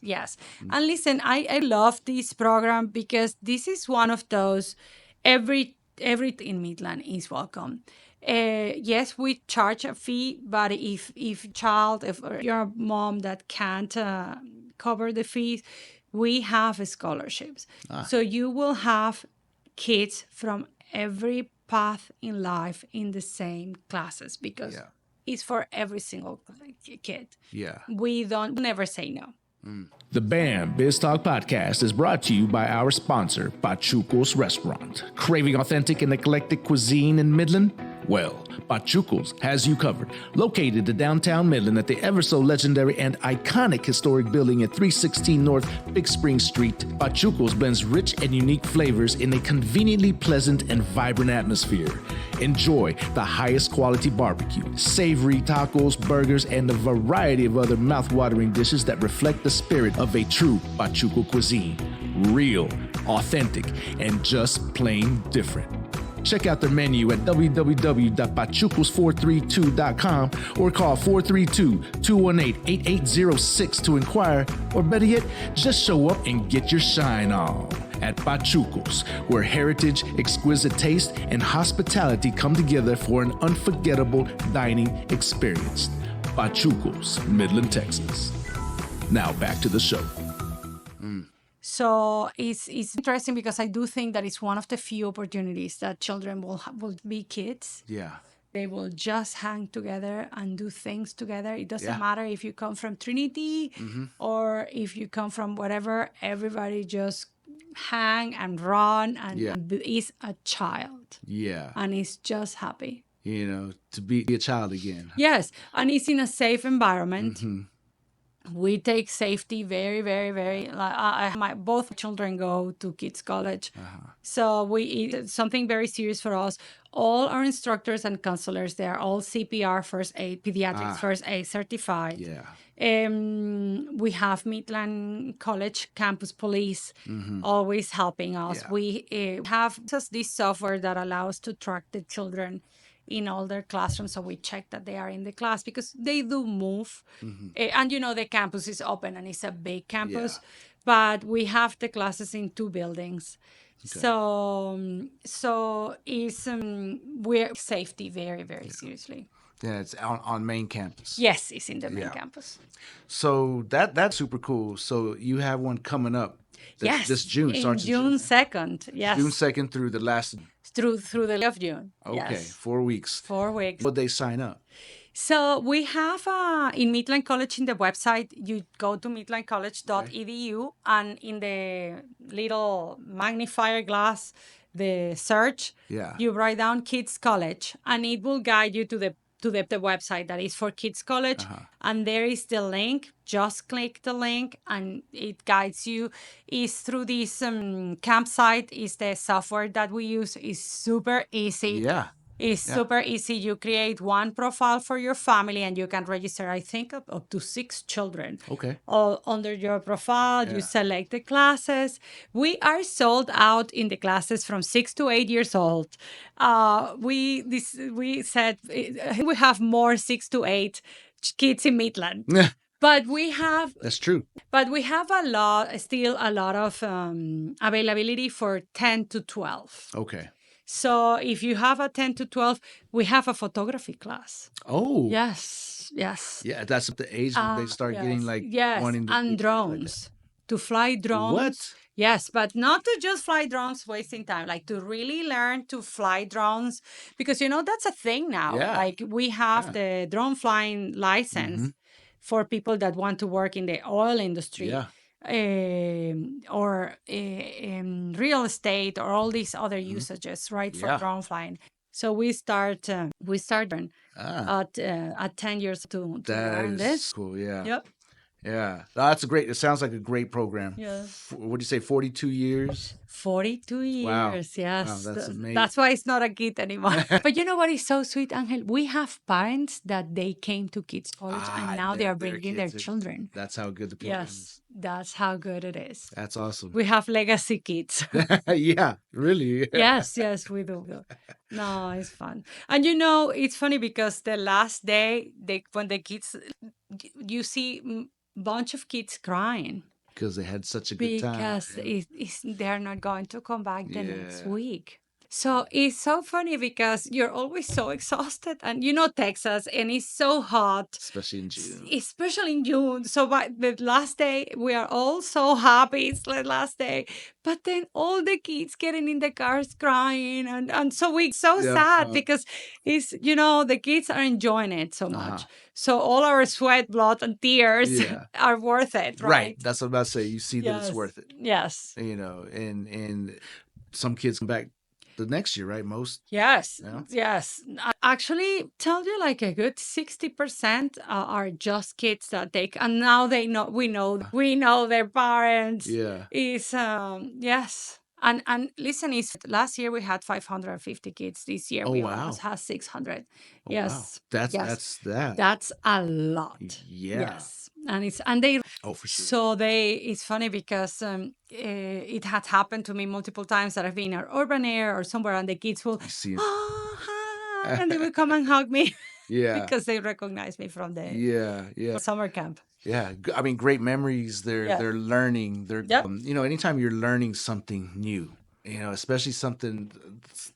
Speaker 2: And listen, I love this program because this is one of those every in Midland is welcome. Yes, we charge a fee, but if you're a mom that can't cover the fees, we have scholarships. So you will have kids from every path in life in the same classes, because it's for every single kid.
Speaker 1: Yeah.
Speaker 2: We never say no.
Speaker 5: The BAM BizTalk podcast is brought to you by our sponsor, Pachuco's Restaurant. Craving authentic and eclectic cuisine in Midland? Well, Pachuco's has you covered. Located in downtown Midland at the ever-so-legendary and iconic historic building at 316 North Big Spring Street, Pachuco's blends rich and unique flavors in a conveniently pleasant and vibrant atmosphere. Enjoy the highest quality barbecue, savory tacos, burgers, and a variety of other mouth-watering dishes that reflect the spirit of a true Pachuco cuisine. Real, authentic, and just plain different. Check out their menu at www.pachucos432.com or call 432-218-8806 to inquire, or better yet, just show up and get your shine on. At Pachucos, where heritage, exquisite taste, and hospitality come together for an unforgettable dining experience. Pachucos, Midland, Texas. Now back to the show.
Speaker 2: So it's interesting because I do think that it's one of the few opportunities that children will be kids.
Speaker 1: Yeah.
Speaker 2: They will just hang together and do things together. It doesn't matter if you come from Trinity or if you come from whatever. Everybody just hang and run and is a child.
Speaker 1: Yeah.
Speaker 2: And is just happy.
Speaker 1: to be a child again.
Speaker 2: Yes, and it's in a safe environment.
Speaker 1: Mm-hmm.
Speaker 2: We take safety very, very, very. My both children go to kids college, so it's something very serious for us. All our instructors and counselors, they are all CPR first aid, pediatrics first aid certified.
Speaker 1: Yeah.
Speaker 2: We have Midland College campus police always helping us.
Speaker 1: Yeah.
Speaker 2: We have just this software that allows to track the children in all their classrooms, so we check that they are in the class because they do move. And the campus is open and it's a big campus, but we have the classes in 2 buildings. So it's we're safety very, very seriously.
Speaker 1: Yeah, it's on main campus.
Speaker 2: Yes, it's in the main campus.
Speaker 1: So that's super cool. So you have one coming up.
Speaker 2: Yes,
Speaker 1: This June starts
Speaker 2: June 2nd. Yes,
Speaker 1: June 2nd through the last.
Speaker 2: through the end of June.
Speaker 1: Okay,
Speaker 2: Yes.
Speaker 1: 4 weeks.
Speaker 2: 4 weeks.
Speaker 1: Would they sign up?
Speaker 2: So we have in Midland College in the website, you go to midlandcollege.edu and in the little magnifier glass, the search, you write down Kids College and it will guide you to the website that is for Kids College. And there is the link. Just click the link and it guides you. It's through this campsite. Is the software that we use. Is super easy.
Speaker 1: Yeah.
Speaker 2: It's super easy. You create one profile for your family and you can register, I think, up to 6 children.
Speaker 1: Okay.
Speaker 2: All under your profile. You select the classes. We are sold out in the classes from 6 to 8 years old. We said we have more 6 to 8 kids in Midland. But we have
Speaker 1: That's true.
Speaker 2: But we have still a lot of availability for 10 to 12.
Speaker 1: Okay.
Speaker 2: So if you have a 10 to 12, we have a photography class.
Speaker 1: Oh.
Speaker 2: Yes.
Speaker 1: Yeah, that's the age when they start getting wanting to
Speaker 2: and drones. To fly drones.
Speaker 1: What?
Speaker 2: Yes, but not to just fly drones wasting time, like to really learn to fly drones because that's a thing now.
Speaker 1: Yeah.
Speaker 2: Like we have the drone flying license for people that want to work in the oil industry.
Speaker 1: Yeah.
Speaker 2: Or real estate or all these other usages, right, for drone flying. So we start at 10 years to learn
Speaker 1: That is
Speaker 2: this.
Speaker 1: cool. Yeah.
Speaker 2: Yep.
Speaker 1: Yeah. That's it sounds like a great program.
Speaker 2: Yeah.
Speaker 1: What do you say, 42 years?
Speaker 2: 42 years,
Speaker 1: Wow.
Speaker 2: yes.
Speaker 1: Wow, that's amazing.
Speaker 2: That's why it's not a kid anymore. But you know what is so sweet, Angel? We have parents that they came to Kids College and now they are bringing their children.
Speaker 1: That's how good the program is.
Speaker 2: Yes, that's how good it is.
Speaker 1: That's awesome.
Speaker 2: We have legacy kids.
Speaker 1: Yeah, really.
Speaker 2: Yes, we do. No, it's fun. And it's funny because the last day, when the kids, you see bunch of kids crying.
Speaker 1: Because they had such a good time.
Speaker 2: Because they're not going to come back the next week. So it's so funny because you're always so exhausted. And Texas, and it's so hot.
Speaker 1: Especially in June.
Speaker 2: So by the last day, we are all so happy. It's the last day. But then all the kids getting in the cars crying. And so we're so sad because it's, the kids are enjoying it so much. So all our sweat, blood, and tears are worth it, right?
Speaker 1: That's what I'm about to say. You see that it's worth it.
Speaker 2: Yes.
Speaker 1: And some kids come back the next year, right? Most.
Speaker 2: Yes. I actually tell you like a good 60% are just kids that take, and now we know their parents.
Speaker 1: Yeah.
Speaker 2: Yes. And listen, last year we had 550 kids. This year we almost have 600. Yes.
Speaker 1: Wow. That's
Speaker 2: a lot.
Speaker 1: Yeah.
Speaker 2: Yes. And they.
Speaker 1: Oh, for sure.
Speaker 2: So it's funny because it had happened to me multiple times that I've been in an urban area or somewhere, and the kids will, hi, and they will come and hug me.
Speaker 1: Yeah.
Speaker 2: Because they recognize me from the summer camp.
Speaker 1: Yeah, I mean, great memories. They're learning. Anytime you're learning something new, especially something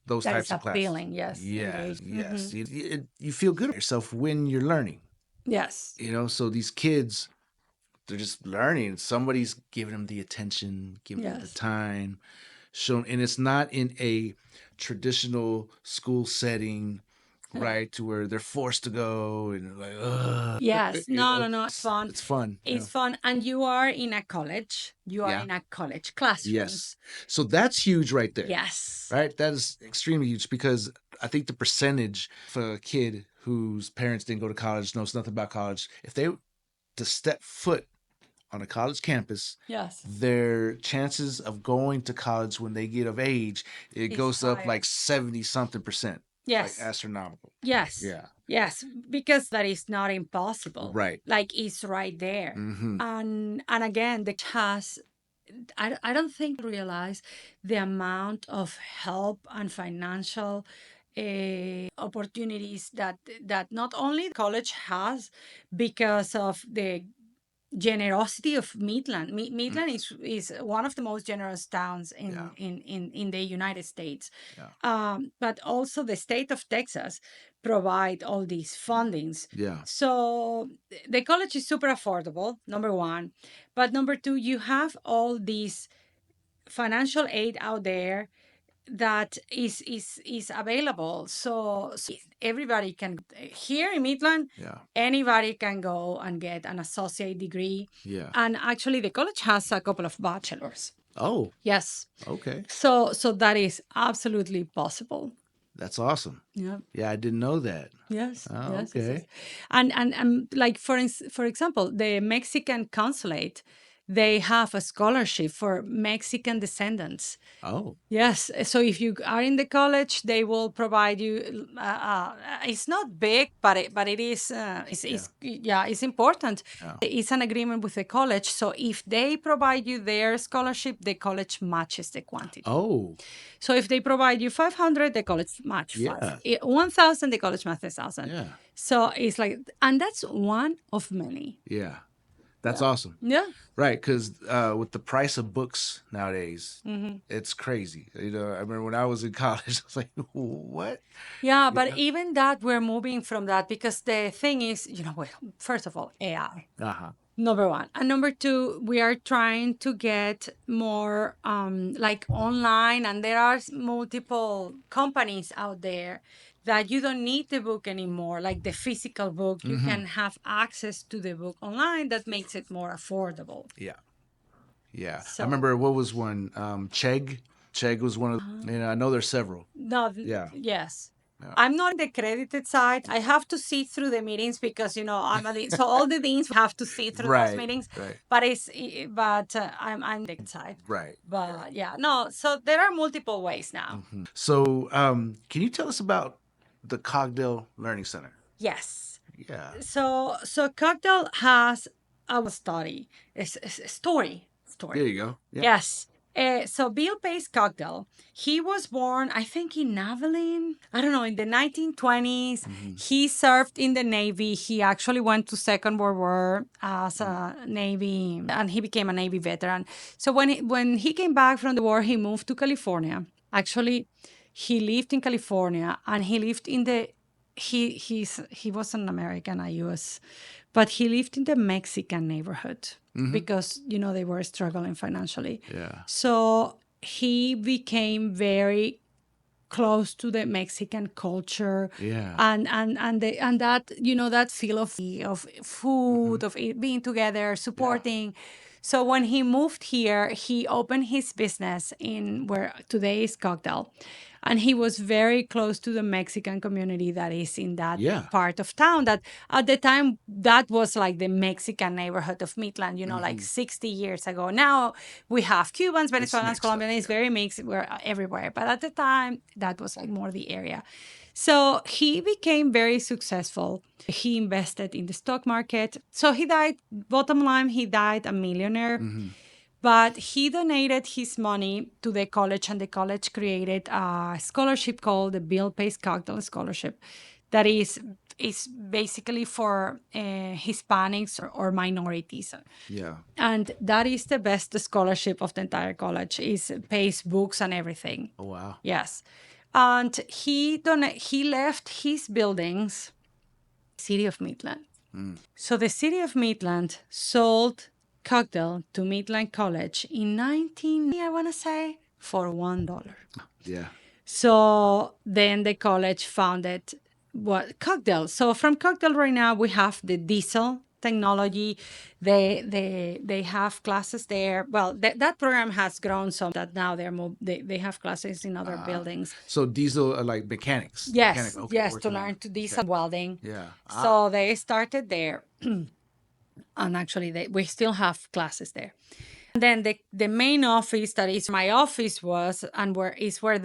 Speaker 1: those
Speaker 2: that
Speaker 1: types
Speaker 2: is
Speaker 1: of classes.
Speaker 2: appealing. Yes.
Speaker 1: Yes. You feel good about yourself when you're learning.
Speaker 2: Yes.
Speaker 1: So these kids, they're just learning. Somebody's giving them the attention, giving them the time, and it's not in a traditional school setting right? To where they're forced to go and like, ugh.
Speaker 2: Yes.
Speaker 1: You
Speaker 2: No,
Speaker 1: know,
Speaker 2: no, no. It's fun.
Speaker 1: It's fun.
Speaker 2: It's fun. And you are in a college. You are
Speaker 1: Yeah.
Speaker 2: in a college
Speaker 1: Yes.
Speaker 2: classrooms.
Speaker 1: So that's huge right there.
Speaker 2: Yes.
Speaker 1: Right? That is extremely huge because I think the percentage for a kid whose parents didn't go to college, knows nothing about college, if they to step foot on a college campus,
Speaker 2: Yes.
Speaker 1: their chances of going to college when they get of age, it
Speaker 2: It's
Speaker 1: goes up
Speaker 2: higher.
Speaker 1: like 70 something percent.
Speaker 2: Yes.
Speaker 1: Like astronomical.
Speaker 2: Yes.
Speaker 1: Yeah.
Speaker 2: Yes. Because that is not impossible.
Speaker 1: Right.
Speaker 2: Like it's right there.
Speaker 1: Mm-hmm.
Speaker 2: And again, the has I don't think realize the amount of help and financial opportunities that not only college has because of the generosity of Midland. Midland is one of the most generous towns
Speaker 1: Yeah.
Speaker 2: in the United States.
Speaker 1: Yeah.
Speaker 2: But also the state of Texas provide all these fundings.
Speaker 1: Yeah.
Speaker 2: So the college is super affordable, number one. But number two, you have all these financial aid out there that is available. So everybody can here in Midland,
Speaker 1: Yeah.
Speaker 2: anybody can go and get an associate degree.
Speaker 1: Yeah.
Speaker 2: And actually the college has a couple of bachelors.
Speaker 1: Oh,
Speaker 2: Yes.
Speaker 1: okay.
Speaker 2: So that is absolutely possible.
Speaker 1: That's awesome.
Speaker 2: Yeah.
Speaker 1: Yeah, I didn't know that.
Speaker 2: Yes.
Speaker 1: Oh,
Speaker 2: Yes.
Speaker 1: okay.
Speaker 2: Yes. And like for example, the Mexican consulate, they have a scholarship for Mexican descendants.
Speaker 1: Oh,
Speaker 2: Yes. So if you are in the college, they will provide you. It's not big, but it is. It's important.
Speaker 1: Yeah.
Speaker 2: It's an agreement with the college. So if they provide you their scholarship, the college matches the quantity.
Speaker 1: oh,
Speaker 2: So if they provide you 500, the college match
Speaker 1: Yeah.
Speaker 2: 1,000, the college match 1,000.
Speaker 1: yeah,
Speaker 2: So it's like, and that's one of many.
Speaker 1: yeah. That's awesome.
Speaker 2: Yeah.
Speaker 1: Right, because with the price of books nowadays,
Speaker 2: Mm-hmm.
Speaker 1: it's crazy. You know, I remember when I was in college, I was like, "What?"
Speaker 2: Yeah, but even that, we're moving from that because the thing is, well, first of all, AI,
Speaker 1: Uh-huh.
Speaker 2: number one. And number two, we are trying to get more like online, and there are multiple companies out there that you don't need the book anymore, like the physical book. You can have access to the book online that makes it more affordable.
Speaker 1: Yeah, yeah.
Speaker 2: So-
Speaker 1: I remember what was one Chegg. Chegg was one of. I know there's several.
Speaker 2: No,
Speaker 1: Yeah.
Speaker 2: yes.
Speaker 1: Yeah.
Speaker 2: I'm not in the credited side. I have to see through the meetings because I'm a dean. So all the deans have to see through
Speaker 1: Right,
Speaker 2: those meetings.
Speaker 1: right.
Speaker 2: But I'm the side.
Speaker 1: Right.
Speaker 2: But yeah, no. So there are multiple ways now.
Speaker 1: So, can you tell us about the Cogdell Learning Center?
Speaker 2: Yes.
Speaker 1: Yeah.
Speaker 2: So Cogdell has a study, a story.
Speaker 1: There you go. Yeah.
Speaker 2: Yes. So Bill Pace Cogdell, he was born, I think, in Abilene. I don't know, in the 1920s. He served in the Navy. He actually went to Second World War as a Navy, and he became a Navy veteran. So when he came back from the war, he moved to California. Actually, he lived in California, and he lived in the he wasn't an American, a U.S., but he lived in the Mexican neighborhood because they were struggling financially.
Speaker 1: Yeah.
Speaker 2: So he became very close to the Mexican culture.
Speaker 1: Yeah.
Speaker 2: And that that feel of food, of being together, supporting. So when he moved here, he opened his business in where today is Cogdell. And he was very close to the Mexican community that is in that part of town. That at the time, that was like the Mexican neighborhood of Midland, like 60 years ago. Now we have Cubans, Venezuelans, Colombians. It's very mixed. We're everywhere. But at the time, that was like more the area. So he became very successful. He invested in the stock market. So he died, bottom line, he died a millionaire. But he donated his money to the college, and the college created a scholarship called the Bill Pace Cogdell Scholarship that is basically for Hispanics or minorities.
Speaker 1: Yeah.
Speaker 2: And that is the best scholarship of the entire college. It pays books and everything.
Speaker 1: Oh, wow.
Speaker 2: Yes. And he left his buildings, city of Midland. So the city of Midland sold Cogdell to Midland College in for $1.
Speaker 1: Yeah.
Speaker 2: So then the college founded what Cogdell. So from Cogdell right now we have the diesel technology. They have classes there. Well, that program has grown so that now they have classes in other buildings.
Speaker 1: So diesel are like mechanics.
Speaker 2: Yes,
Speaker 1: Okay,
Speaker 2: yes, to
Speaker 1: working on
Speaker 2: learn
Speaker 1: it.
Speaker 2: to do some welding.
Speaker 1: Yeah.
Speaker 2: So they started there, and actually we still have classes there. And then the main office that is my office was, and where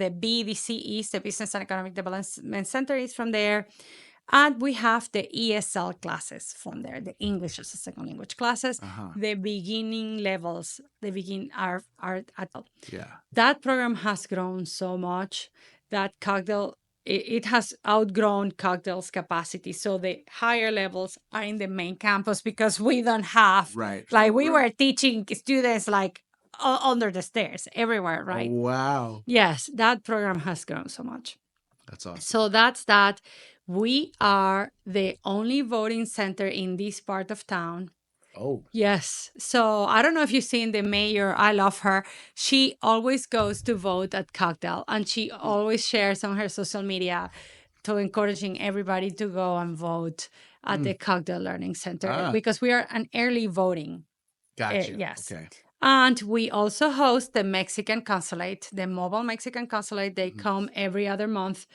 Speaker 2: the BDC is, the Business and Economic Development Center is from there. And we have the ESL classes from there, the English as a second language classes, the beginning levels, are at.
Speaker 1: Yeah.
Speaker 2: That program has grown so much that Cogdell, it has outgrown Cogdell's capacity. So the higher levels are in the main campus because we don't have,
Speaker 1: Right.
Speaker 2: like we were teaching students like under the stairs everywhere, right?
Speaker 1: Wow.
Speaker 2: Yes, that program has grown so much.
Speaker 1: That's awesome.
Speaker 2: So that's that. We are the only voting center in this part of town.
Speaker 1: Oh.
Speaker 2: Yes. So I don't know if you've seen the mayor. I love her. She always goes to vote at Cogdell, and she always shares on her social media to encouraging everybody to go and vote at the Cogdell Learning Center because we are an early voting.
Speaker 1: Gotcha.
Speaker 2: Yes.
Speaker 1: Okay.
Speaker 2: And we also host the Mexican consulate, the mobile Mexican consulate. They come every other month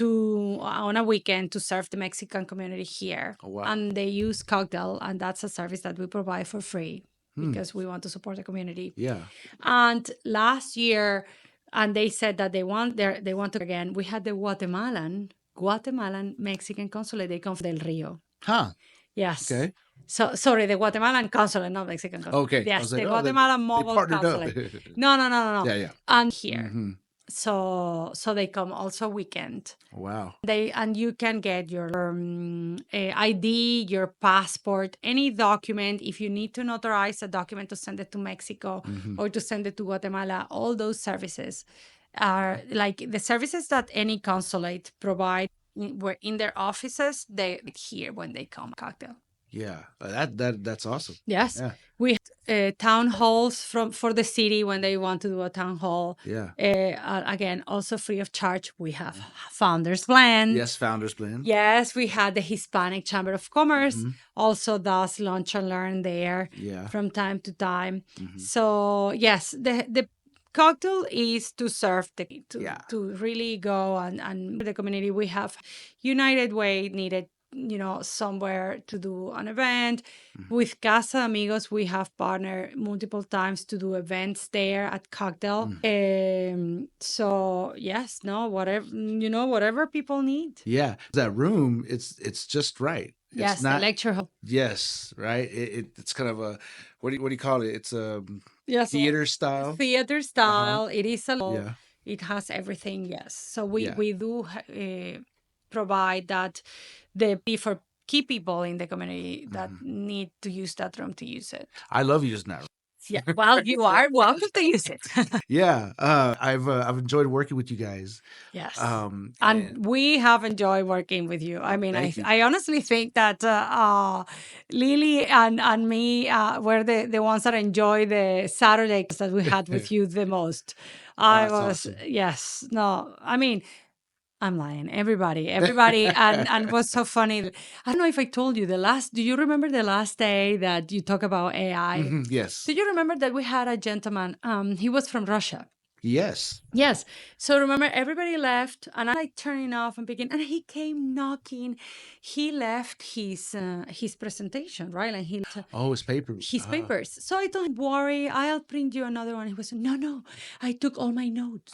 Speaker 2: on a weekend to serve the Mexican community here.
Speaker 1: Oh, wow.
Speaker 2: And they use Cogdell, and that's a service that we provide for free because we want to support the community.
Speaker 1: Yeah.
Speaker 2: And last year, and they said that they want to again. We had the Guatemalan Mexican consulate. They come from Del Rio.
Speaker 1: Huh.
Speaker 2: Yes.
Speaker 1: Okay.
Speaker 2: So sorry, the Guatemalan consulate, not Mexican consulate.
Speaker 1: Okay.
Speaker 2: Yes,
Speaker 1: like,
Speaker 2: the Guatemalan mobile
Speaker 1: partnered up.
Speaker 2: consulate. No.
Speaker 1: Yeah.
Speaker 2: And here.
Speaker 1: Mhm.
Speaker 2: So they come also weekend.
Speaker 1: Wow.
Speaker 2: And you can get your ID, your passport, any document. If you need to notarize a document to send it to Mexico or to send it to Guatemala, all those services are like the services that any consulate provide. Were in their offices. They here when they come Cogdell.
Speaker 1: Yeah. That's awesome.
Speaker 2: Yes,
Speaker 1: Yeah.
Speaker 2: we have town halls for the city when they want to do a town hall.
Speaker 1: Yeah.
Speaker 2: Again, also free of charge. We have Founders Blend.
Speaker 1: Yes. Founders Blend.
Speaker 2: Yes, we had the Hispanic Chamber of Commerce also does lunch and learn there
Speaker 1: Yeah.
Speaker 2: from time to time. So yes, the Cogdell is to serve to really go and the community. We have United Way needed somewhere to do an event. With Casa de Amigos, we have partnered multiple times to do events there at Cogdell. So yes, no, whatever people need.
Speaker 1: Yeah. That room, it's just right.
Speaker 2: Yes,
Speaker 1: It's not,
Speaker 2: the lecture hall.
Speaker 1: Yes, right. It's kind of a what do you call it? It's a
Speaker 2: Yes,
Speaker 1: theater style.
Speaker 2: theater style. It is
Speaker 1: Yeah.
Speaker 2: It has everything. Yes, so we
Speaker 1: Yeah.
Speaker 2: we do provide that for key people in the community that need to use that room to use it.
Speaker 1: I love using that.
Speaker 2: Yeah, well, you are welcome to use it.
Speaker 1: Yeah. I've enjoyed working with you guys.
Speaker 2: Yes.
Speaker 1: And
Speaker 2: we have enjoyed working with you. I mean,
Speaker 1: Thank you.
Speaker 2: I honestly think that Lily and me were the ones that enjoyed the Saturdays that we had with you the most.
Speaker 1: That's awesome.
Speaker 2: Yes, no, I mean, I'm lying. Everybody, and it was so funny. I don't know if I told you do you remember the last day that you talk about AI?
Speaker 1: Yes.
Speaker 2: Do you remember that we had a gentleman, he was from Russia.
Speaker 1: Yes.
Speaker 2: Yes. So remember, everybody left, and I turning off and picking, and he came knocking. He left his presentation, right? And he
Speaker 1: Oh, his papers.
Speaker 2: his papers. So I told him, worry, I'll print you another one. He was, no, I took all my notes.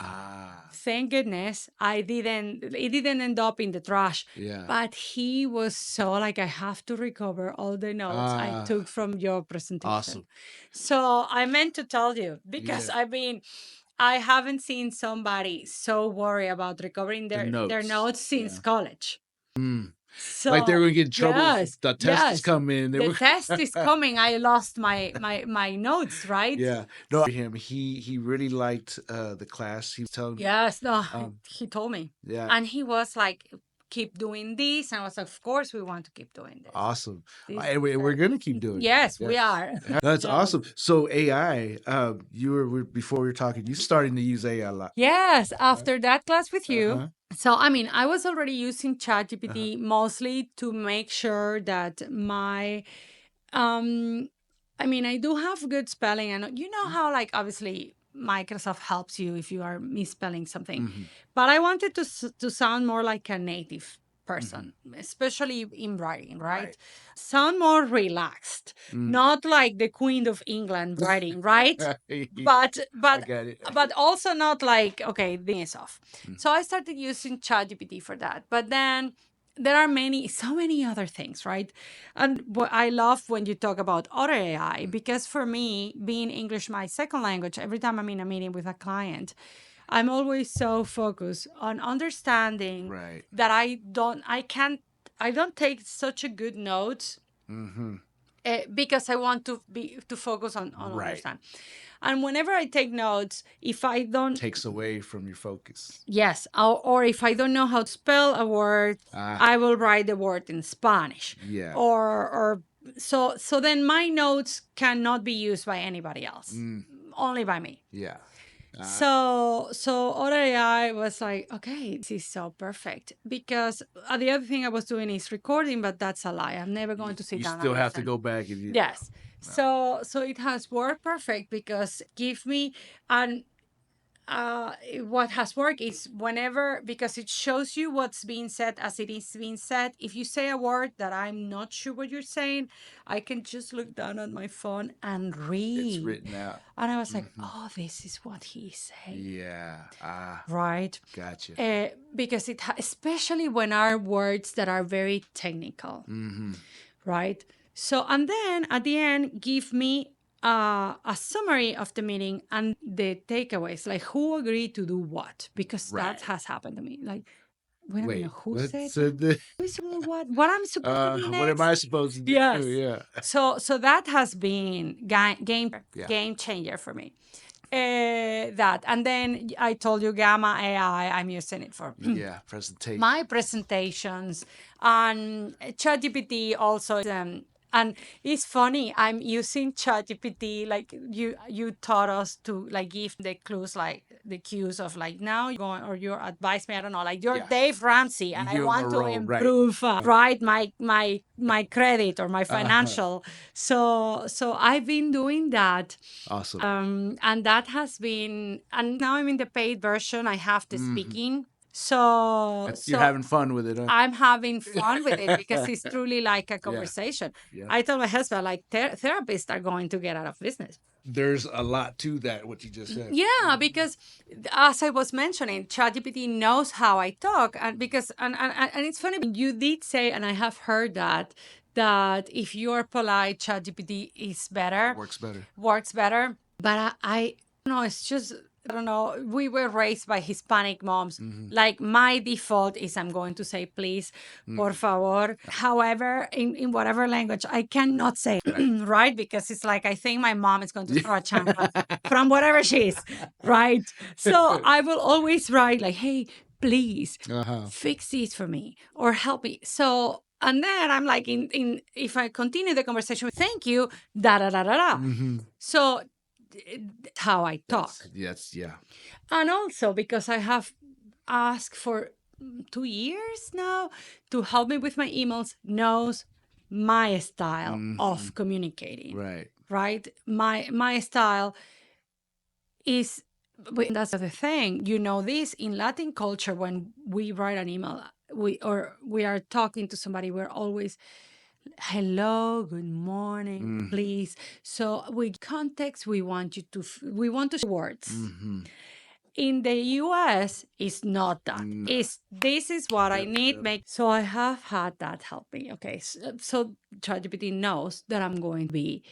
Speaker 2: Thank goodness it didn't end up in the trash.
Speaker 1: Yeah.
Speaker 2: But he was so like, I have to recover all the notes I took from your presentation.
Speaker 1: Awesome.
Speaker 2: So I meant to tell you because I mean, I haven't seen somebody so worried about recovering their notes since college. So,
Speaker 1: Like they're going to get in trouble.
Speaker 2: yes,
Speaker 1: The test is coming.
Speaker 2: The test is coming. I lost my notes, right?
Speaker 1: Yeah. No, he really liked the class. He was telling me.
Speaker 2: Yes, no, he told me.
Speaker 1: Yeah.
Speaker 2: And he was like, keep doing this? And I was like, of course we want to keep doing this.
Speaker 1: Awesome.
Speaker 2: This
Speaker 1: And we're going to keep doing it.
Speaker 2: Yes, we
Speaker 1: Yeah.
Speaker 2: are.
Speaker 1: That's
Speaker 2: Yeah.
Speaker 1: awesome. So AI, before we were talking, you starting to use AI a lot.
Speaker 2: Yes, after that class with you.
Speaker 1: Uh-huh.
Speaker 2: So, I mean, I was already using ChatGPT mostly to make sure that I do have good spelling. And you know how, like, obviously Microsoft helps you if you are misspelling something. But I wanted to sound more like a native person, especially in writing, right? Sound more relaxed, not like the Queen of England writing, right? but
Speaker 1: I got it.
Speaker 2: but also not like, okay, this is off. So I started using ChatGPT for that. But then there are so many other things, right? And what I love when you talk about other AI, because for me, being English my second language, every time I'm in a meeting with a client, I'm always so focused on understanding
Speaker 1: Right.
Speaker 2: that I don't take such a good notes because I want to focus on
Speaker 1: Right.
Speaker 2: understand. And whenever I take notes, if I don't
Speaker 1: Takes away from your focus.
Speaker 2: yes, or if I don't know how to spell a word, I will write the word in Spanish.
Speaker 1: Yeah.
Speaker 2: Or so then my notes cannot be used by anybody else, only by me.
Speaker 1: Yeah.
Speaker 2: So other AI was like, okay, this is so perfect, because the other thing I was doing is recording, but that's a lie. I'm never going to sit
Speaker 1: You
Speaker 2: down.
Speaker 1: still
Speaker 2: and
Speaker 1: have to
Speaker 2: listen.
Speaker 1: go back and
Speaker 2: Yes. So it has worked perfect, because give me what has worked is because it shows you what's being said as it is being said. If you say a word that I'm not sure what you're saying, I can just look down at my phone and read.
Speaker 1: It's written out.
Speaker 2: And I was like, oh, this is what he's saying.
Speaker 1: Yeah.
Speaker 2: Right.
Speaker 1: Gotcha.
Speaker 2: Because especially when are words that are very technical. Right. So, and then at the end, give me a summary of the meeting and the takeaways, like who agreed to do what, because that has happened to me. Like, wait a minute, who said what I'm supposed to do next?
Speaker 1: What am I supposed to do?
Speaker 2: Yes.
Speaker 1: Yeah.
Speaker 2: So that has been game changer for me. That, and then I told you Gamma AI, I'm using it for
Speaker 1: presentation.
Speaker 2: my presentations, and ChatGPT also. And it's funny, I'm using ChatGPT, like you taught us to like give the clues, like the cues of like, now you're going, or you advise me, I don't know, like you're Dave Ramsey and I want to improve my credit or my financial. So I've been doing that.
Speaker 1: Awesome.
Speaker 2: And that has been, and now I'm in the paid version. I have the speaking. So
Speaker 1: you're having fun with it, huh?
Speaker 2: I'm having fun with it because it's truly like a conversation. I tell my husband, like, therapists are going to get out of business.
Speaker 1: There's a lot to that, what you just said.
Speaker 2: Yeah, because as I was mentioning, ChatGPT knows how I talk. And because, and it's funny, you did say, and I have heard that if you're polite, ChatGPT is better. Works better. But I don't know, it's just, I don't know, we were raised by Hispanic moms. Like, my default is I'm going to say, please, por favor. However, in whatever language, I cannot say, right? Because it's like, I think my mom is going to throw a chancla from whatever she is, right? So I will always write like, hey, please fix this for me or help me. So, and then I'm like, if I continue the conversation, thank you, da da da da da. So how I talk.
Speaker 1: Yes, yeah.
Speaker 2: And also because I have asked for 2 years now to help me with my emails, knows my style of communicating. Right? My style is, that's the thing. You know this, in Latin culture, when we write an email, we are talking to somebody, we're always, hello, good morning, please. So with context, we want to words. In the US, it's not that. This is what I need. So I have had that help me. Okay, so ChatGPT knows that I'm going to be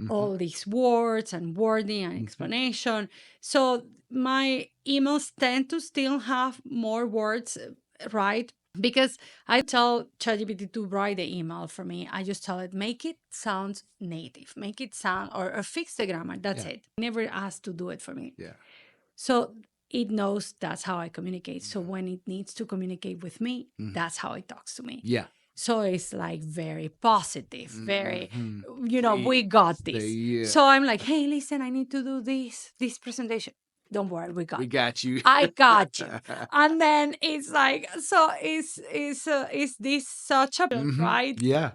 Speaker 2: all these words and wording and explanation. So my emails tend to still have more words, right? Because I tell ChatGPT to write the email for me. I just tell it, make it sound native, make it sound, or fix the grammar. That's it. Never asked to do it for me.
Speaker 1: Yeah.
Speaker 2: So it knows that's how I communicate. So when it needs to communicate with me, that's how it talks to me.
Speaker 1: Yeah.
Speaker 2: So it's like very positive, very,
Speaker 1: Mhm.
Speaker 2: we got this.
Speaker 1: Yeah.
Speaker 2: So I'm like, hey, listen, I need to do this presentation. Don't worry, we
Speaker 1: We
Speaker 2: got
Speaker 1: got you.
Speaker 2: I got you. And then it's like, so is this such a right?
Speaker 1: Yeah.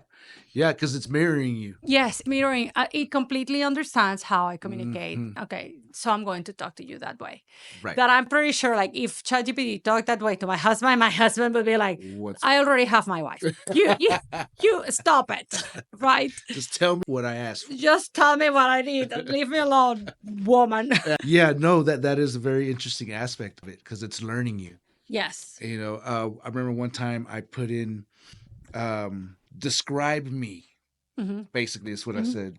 Speaker 1: Yeah, because it's mirroring you.
Speaker 2: Yes, mirroring. It completely understands how I communicate.
Speaker 1: Mhm.
Speaker 2: Okay, so I'm going to talk to you that way.
Speaker 1: Right.
Speaker 2: That I'm pretty sure, like, if ChatGPT talked that way to my husband would be like,
Speaker 1: What's
Speaker 2: I already have my wife. You stop it, right?
Speaker 1: just tell me what I asked for.
Speaker 2: Just tell me what I need and leave me alone, woman.
Speaker 1: Yeah, no, that is a very interesting aspect of it because it's learning you.
Speaker 2: Yes.
Speaker 1: You know, I remember one time I put in describe me. Basically, is what I said.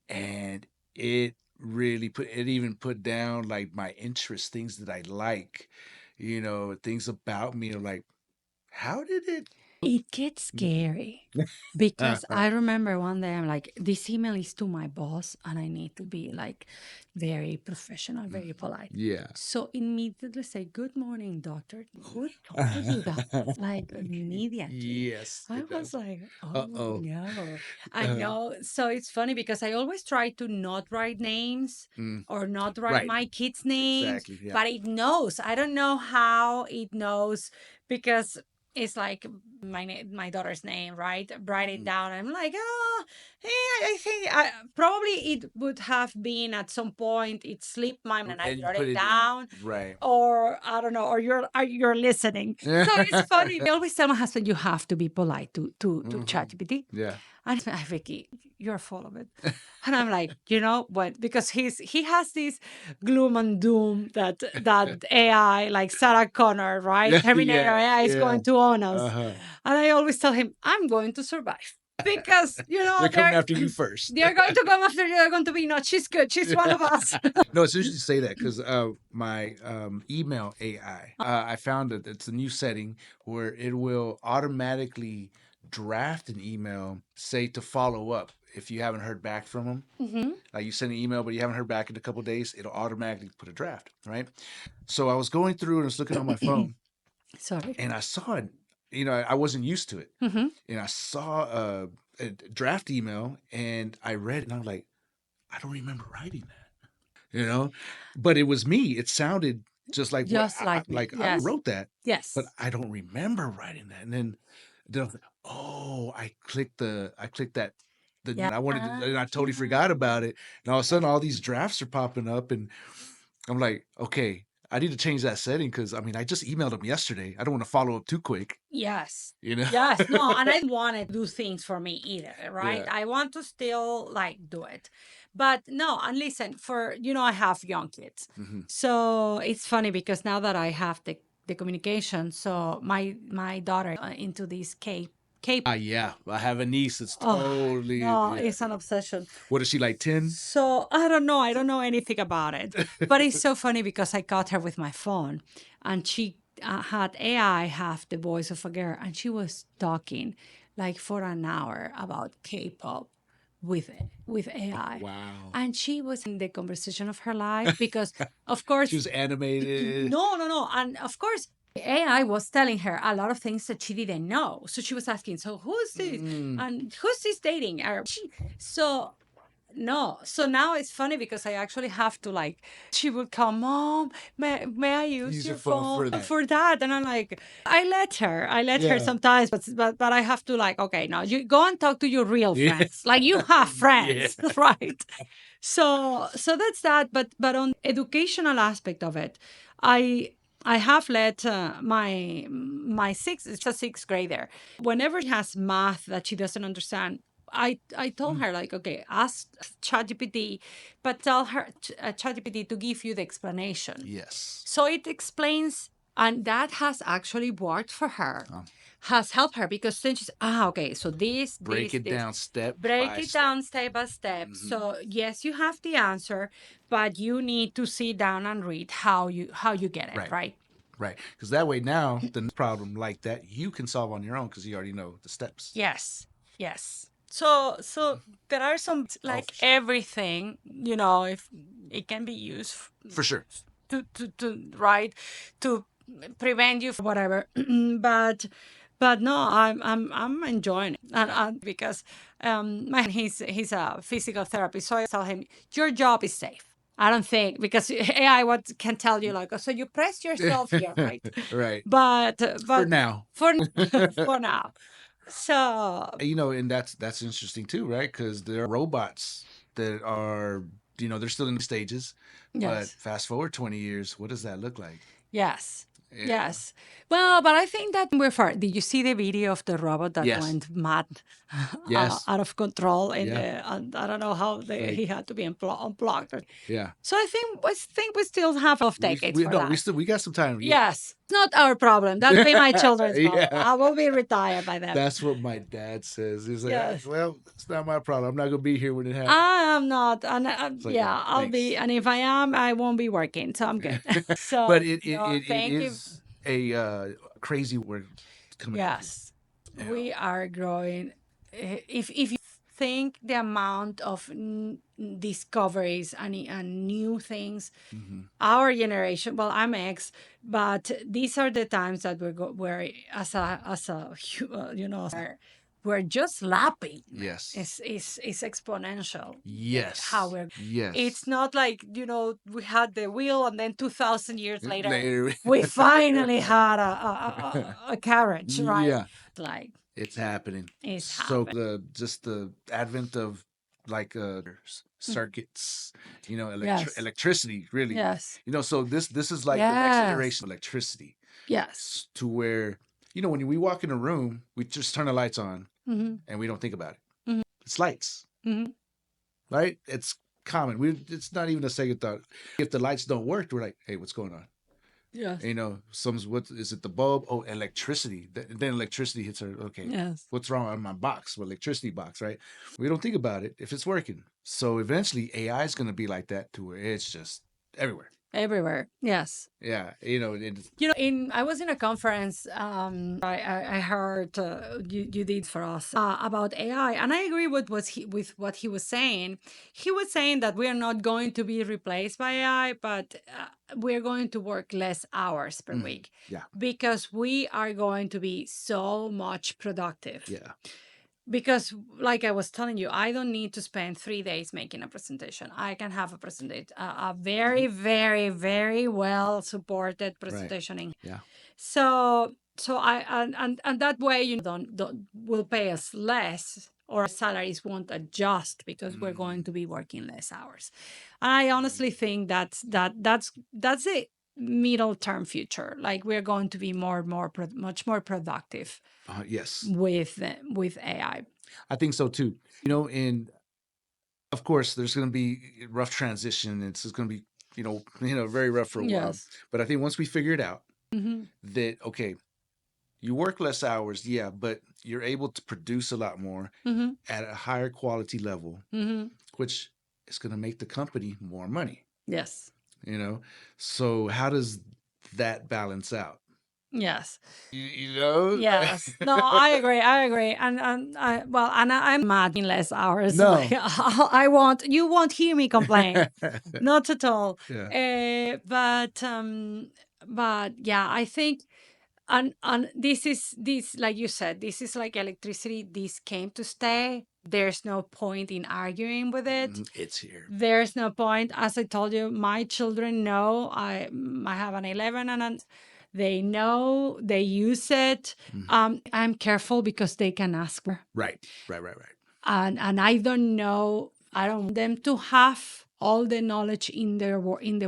Speaker 1: And it really even put down like my interests, things that I like, you know, things about me. Like, how did it?
Speaker 2: It gets scary because I remember one day I'm like, this email is to my boss and I need to be like very professional, very polite.
Speaker 1: Yeah.
Speaker 2: So immediately say, good morning, doctor. Who told you that? Like immediately.
Speaker 1: Yes.
Speaker 2: I
Speaker 1: it
Speaker 2: was
Speaker 1: does.
Speaker 2: like, oh
Speaker 1: Uh-oh.
Speaker 2: no. I know. So it's funny because I always try to not write names or not write
Speaker 1: Right.
Speaker 2: my kids' names,
Speaker 1: Exactly. Yeah.
Speaker 2: but it knows. I don't know how it knows because it's like my daughter's name, right? Write it down. I'm like, oh, hey, I think probably it would have been at some point. It slipped my mind and I
Speaker 1: And you
Speaker 2: wrote
Speaker 1: put
Speaker 2: it
Speaker 1: it-
Speaker 2: down.
Speaker 1: Right.
Speaker 2: Or I don't know, or you're listening. So it's funny. I always tell my husband, you have to be polite to ChatGPT.
Speaker 1: Yeah.
Speaker 2: And Vicky, you're full of it. And I'm like, you know what? Because he has this gloom and doom that AI, like Sarah Connor, right?
Speaker 1: Yeah,
Speaker 2: Terminator
Speaker 1: yeah,
Speaker 2: AI is
Speaker 1: yeah.
Speaker 2: going to own us.
Speaker 1: Uh-huh.
Speaker 2: And I always tell him, I'm going to survive. Because, you know,
Speaker 1: They're coming after you first.
Speaker 2: they're going to come after you. They're going to be, no, she's good. She's one of us.
Speaker 1: No, it's interesting to say that because my email AI, I found that it's a new setting where it will automatically draft an email, say to follow up if you haven't heard back from them. Like you send an email, but you haven't heard back in a couple of days, it'll automatically put a draft, right? So I was going through and I was looking on my phone
Speaker 2: Sorry.
Speaker 1: and I saw it. You know, I wasn't used to it. And I saw a draft email and I read it and I'm like, I don't remember writing that. You know, but it was me. It sounded just like
Speaker 2: Just like me.
Speaker 1: like I
Speaker 2: Yes.
Speaker 1: wrote that,
Speaker 2: Yes.
Speaker 1: but I don't remember writing that. And then I was like, oh, I clicked that.
Speaker 2: Yeah.
Speaker 1: I wanted to, and I totally forgot about it. And all of a sudden, all these drafts are popping up, and I'm like, okay, I need to change that setting because I mean, I just emailed him yesterday. I don't want to follow up too quick.
Speaker 2: Yes.
Speaker 1: You know?
Speaker 2: Yes. No, and I don't want to do things for me either, right?
Speaker 1: Yeah.
Speaker 2: I want to still like do it. But no, and listen, I have young kids. So it's funny because now that I have the communication, so my daughter into this K
Speaker 1: Yeah. I have a niece that's
Speaker 2: Oh,
Speaker 1: totally.
Speaker 2: no,
Speaker 1: yeah.
Speaker 2: it's an obsession.
Speaker 1: What is she like? 10?
Speaker 2: So I don't know. I don't know anything about it. But it's so funny because I caught her with my phone and she had AI have the voice of a girl and she was talking like for an hour about K-pop with AI.
Speaker 1: Wow.
Speaker 2: And she was in the conversation of her life because, of course,
Speaker 1: She was animated.
Speaker 2: no. And of course, AI was telling her a lot of things that she didn't know. So she was asking, so who's this? And who's this dating? So no. So now it's funny because I actually have to she would come, Mom, may I use your phone for that? And I'm like, I let her
Speaker 1: Yeah.
Speaker 2: sometimes, but I have to okay, now you go and talk to your real friends. Like you have friends, right? So that's that. But on educational aspect of it, I have let my it's a sixth grader. Whenever she has math that she doesn't understand, I told her okay, ask ChatGPT, but tell her ChatGPT to give you the explanation.
Speaker 1: Yes.
Speaker 2: So it explains, and that has actually worked for her. Has helped her because then she's okay. So
Speaker 1: Break it down step
Speaker 2: by step. So yes, you have the answer, but you need to sit down and read how you get it right.
Speaker 1: Right. Because that way now the problem like that you can solve on your own because you already know the steps.
Speaker 2: Yes. So there are some everything if it can be used
Speaker 1: For sure.
Speaker 2: right, to prevent you from whatever. But no, I'm enjoying it, and because he's a physical therapist, so I tell him your job is safe. I don't think because AI what can tell you like, oh, so you press yourself here, right?
Speaker 1: Right.
Speaker 2: But
Speaker 1: For now.
Speaker 2: for for now. So
Speaker 1: And that's interesting too, right? Because there are robots that are, they're still in the stages, but
Speaker 2: yes,
Speaker 1: fast forward 20 years, what does that look like?
Speaker 2: yes.
Speaker 1: Yeah.
Speaker 2: Yes. Well, but I think that we're far. Did you see the video of the robot that
Speaker 1: Yes.
Speaker 2: went mad,
Speaker 1: Yes.
Speaker 2: out of control?
Speaker 1: Yeah.
Speaker 2: And I don't know how
Speaker 1: Like-
Speaker 2: he had to be unplugged.
Speaker 1: Yeah.
Speaker 2: So I think we still have off decades for that.
Speaker 1: We got some time.
Speaker 2: Yes, it's not our problem. That'll be my children's problem.
Speaker 1: Yeah.
Speaker 2: I will be retired by then.
Speaker 1: That's what my dad says. He's like,
Speaker 2: Yes.
Speaker 1: well, it's not my problem. I'm not going to be here when it happens.
Speaker 2: I am not, and
Speaker 1: like,
Speaker 2: yeah, I'll be.
Speaker 1: thanks.
Speaker 2: And if I am, I won't be working, so I'm good. So,
Speaker 1: But it
Speaker 2: thank you.
Speaker 1: is a crazy word coming.
Speaker 2: Yes,
Speaker 1: Yeah.
Speaker 2: we are growing. If you think the amount of discoveries and new things, our generation. Well, I'm X, but these are the times that we're as a we're just lapping.
Speaker 1: Yes.
Speaker 2: It's exponential.
Speaker 1: Yes.
Speaker 2: How we're.
Speaker 1: Yes.
Speaker 2: It's not like we had the wheel and then 2,000 years later.
Speaker 1: Later.
Speaker 2: We finally had a carriage, right?
Speaker 1: Yeah.
Speaker 2: Like
Speaker 1: It's happening.
Speaker 2: it's
Speaker 1: So
Speaker 2: happening.
Speaker 1: the advent of like circuits,
Speaker 2: Yes.
Speaker 1: electricity, really.
Speaker 2: Yes.
Speaker 1: So this is like the next
Speaker 2: Yes.
Speaker 1: generation of electricity
Speaker 2: Yes.
Speaker 1: to where, when we walk in a room, we just turn the lights on
Speaker 2: Mm-hmm.
Speaker 1: and we don't think about it.
Speaker 2: Mhm.
Speaker 1: It's lights,
Speaker 2: Mhm.
Speaker 1: right? It's common. It's not even a second thought. If the lights don't work, we're like, hey, what's going on?
Speaker 2: Yes.
Speaker 1: What is it? The bulb? Oh, electricity. Then electricity hits her. Okay,
Speaker 2: Yes.
Speaker 1: what's wrong on my box? Well, electricity box, right? We don't think about it if it's working. So eventually, AI is going to be like that to where it's just everywhere.
Speaker 2: Everywhere. Yes.
Speaker 1: Yeah,
Speaker 2: I was in a conference. I heard you did for us about AI, and I agree with what he was saying. He was saying that we are not going to be replaced by AI, but we're going to work less hours per week.
Speaker 1: yeah.
Speaker 2: Because we are going to be so much productive.
Speaker 1: yeah,
Speaker 2: Because, like I was telling you, I don't need to spend 3 days making a presentation. I can have a very, very, very well supported presentation.
Speaker 1: yeah,
Speaker 2: So I and that way don't will pay us less, or salaries won't adjust because we're going to be working less hours. And I honestly think that's a middle term future. Like we're going to be much more productive.
Speaker 1: yes.
Speaker 2: With AI.
Speaker 1: I think so too. And of course, there's going to be rough transition. It's just going to be, very rough for a while.
Speaker 2: Yes.
Speaker 1: But I think once we figure it out,
Speaker 2: Mm-hmm.
Speaker 1: that okay, you work less hours, yeah, but you're able to produce a lot more
Speaker 2: Mm-hmm.
Speaker 1: at a higher quality level,
Speaker 2: Mm-hmm.
Speaker 1: which is going to make the company more money.
Speaker 2: Yes.
Speaker 1: So how does that balance out?
Speaker 2: Yes.
Speaker 1: Yes.
Speaker 2: No, I agree. And I'm mad in less hours.
Speaker 1: No.
Speaker 2: You won't hear me complain. Not at all.
Speaker 1: Yeah.
Speaker 2: But yeah, I think and this like you said, this is like electricity. This came to stay. There's no point in arguing with it.
Speaker 1: It's here.
Speaker 2: There's no point. As I told you, my children know. I have an 11 and they know, they use it. I'm careful because they can ask for.
Speaker 1: Right.
Speaker 2: And I don't want them to have all the knowledge in the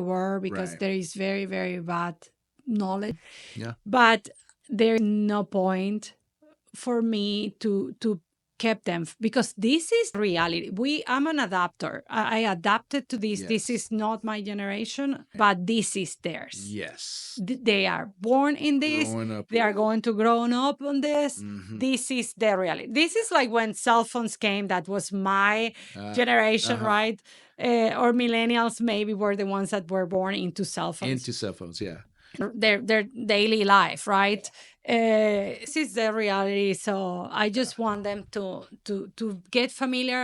Speaker 2: world because
Speaker 1: Right.
Speaker 2: there is very, very bad knowledge.
Speaker 1: Yeah.
Speaker 2: But there's no point for me to keep them because this is reality. I'm an adapter. I adapted to this.
Speaker 1: Yes.
Speaker 2: This is not my generation, but this is theirs.
Speaker 1: Yes.
Speaker 2: They are born in this.
Speaker 1: Growing up.
Speaker 2: They are going to grow up on this.
Speaker 1: Mhm.
Speaker 2: This is their reality. This is like when cell phones came. That was my generation, right? Or millennials maybe were the ones that were born into cell phones.
Speaker 1: Into cell phones, yeah.
Speaker 2: their daily life, right? This is the reality. So I just want them to get familiar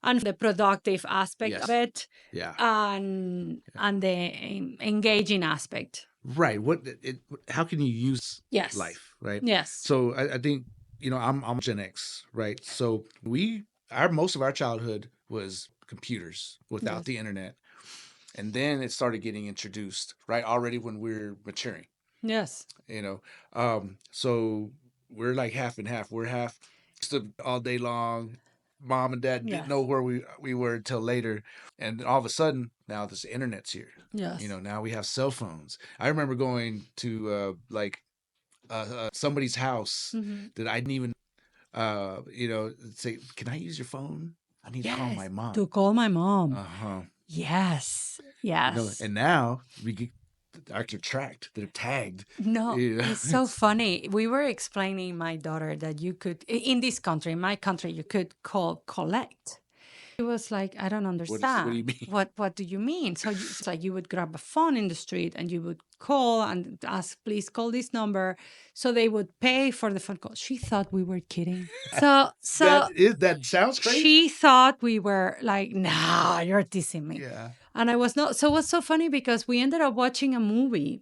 Speaker 2: and the productive aspect
Speaker 1: Yes.
Speaker 2: of it,
Speaker 1: Yeah.
Speaker 2: and the engaging aspect.
Speaker 1: Right. How can you use
Speaker 2: Yes.
Speaker 1: life, right?
Speaker 2: Yes.
Speaker 1: So I think, I'm Gen X, right? So most of our childhood was computers without
Speaker 2: Yes.
Speaker 1: the internet. And then it started getting introduced, right? Already when we're maturing,
Speaker 2: Yes.
Speaker 1: So we're like half and half. We're half stood all day long. Mom and dad didn't
Speaker 2: Yes.
Speaker 1: know where we were until later. And all of a sudden, now this internet's here.
Speaker 2: Yes.
Speaker 1: Now we have cell phones. I remember going to somebody's house that I didn't even say, "Can I use your phone? I need to call my mom."
Speaker 2: To call my mom.
Speaker 1: Uh-huh.
Speaker 2: Yes. Yes.
Speaker 1: And now we get they're tracked, they're tagged.
Speaker 2: No,
Speaker 1: Yeah.
Speaker 2: it's so funny. We were explaining my daughter that you could, in this country, in my country, you could call collect. She was like, I don't understand.
Speaker 1: What do you mean?
Speaker 2: What do you mean? So it's like you would grab a phone in the street and you would call and ask, please call this number. So they would pay for the phone call. She thought we were kidding. So
Speaker 1: That sounds crazy.
Speaker 2: she thought we were like, nah, you're teasing me.
Speaker 1: Yeah.
Speaker 2: And I was not. So it was so funny because we ended up watching a movie.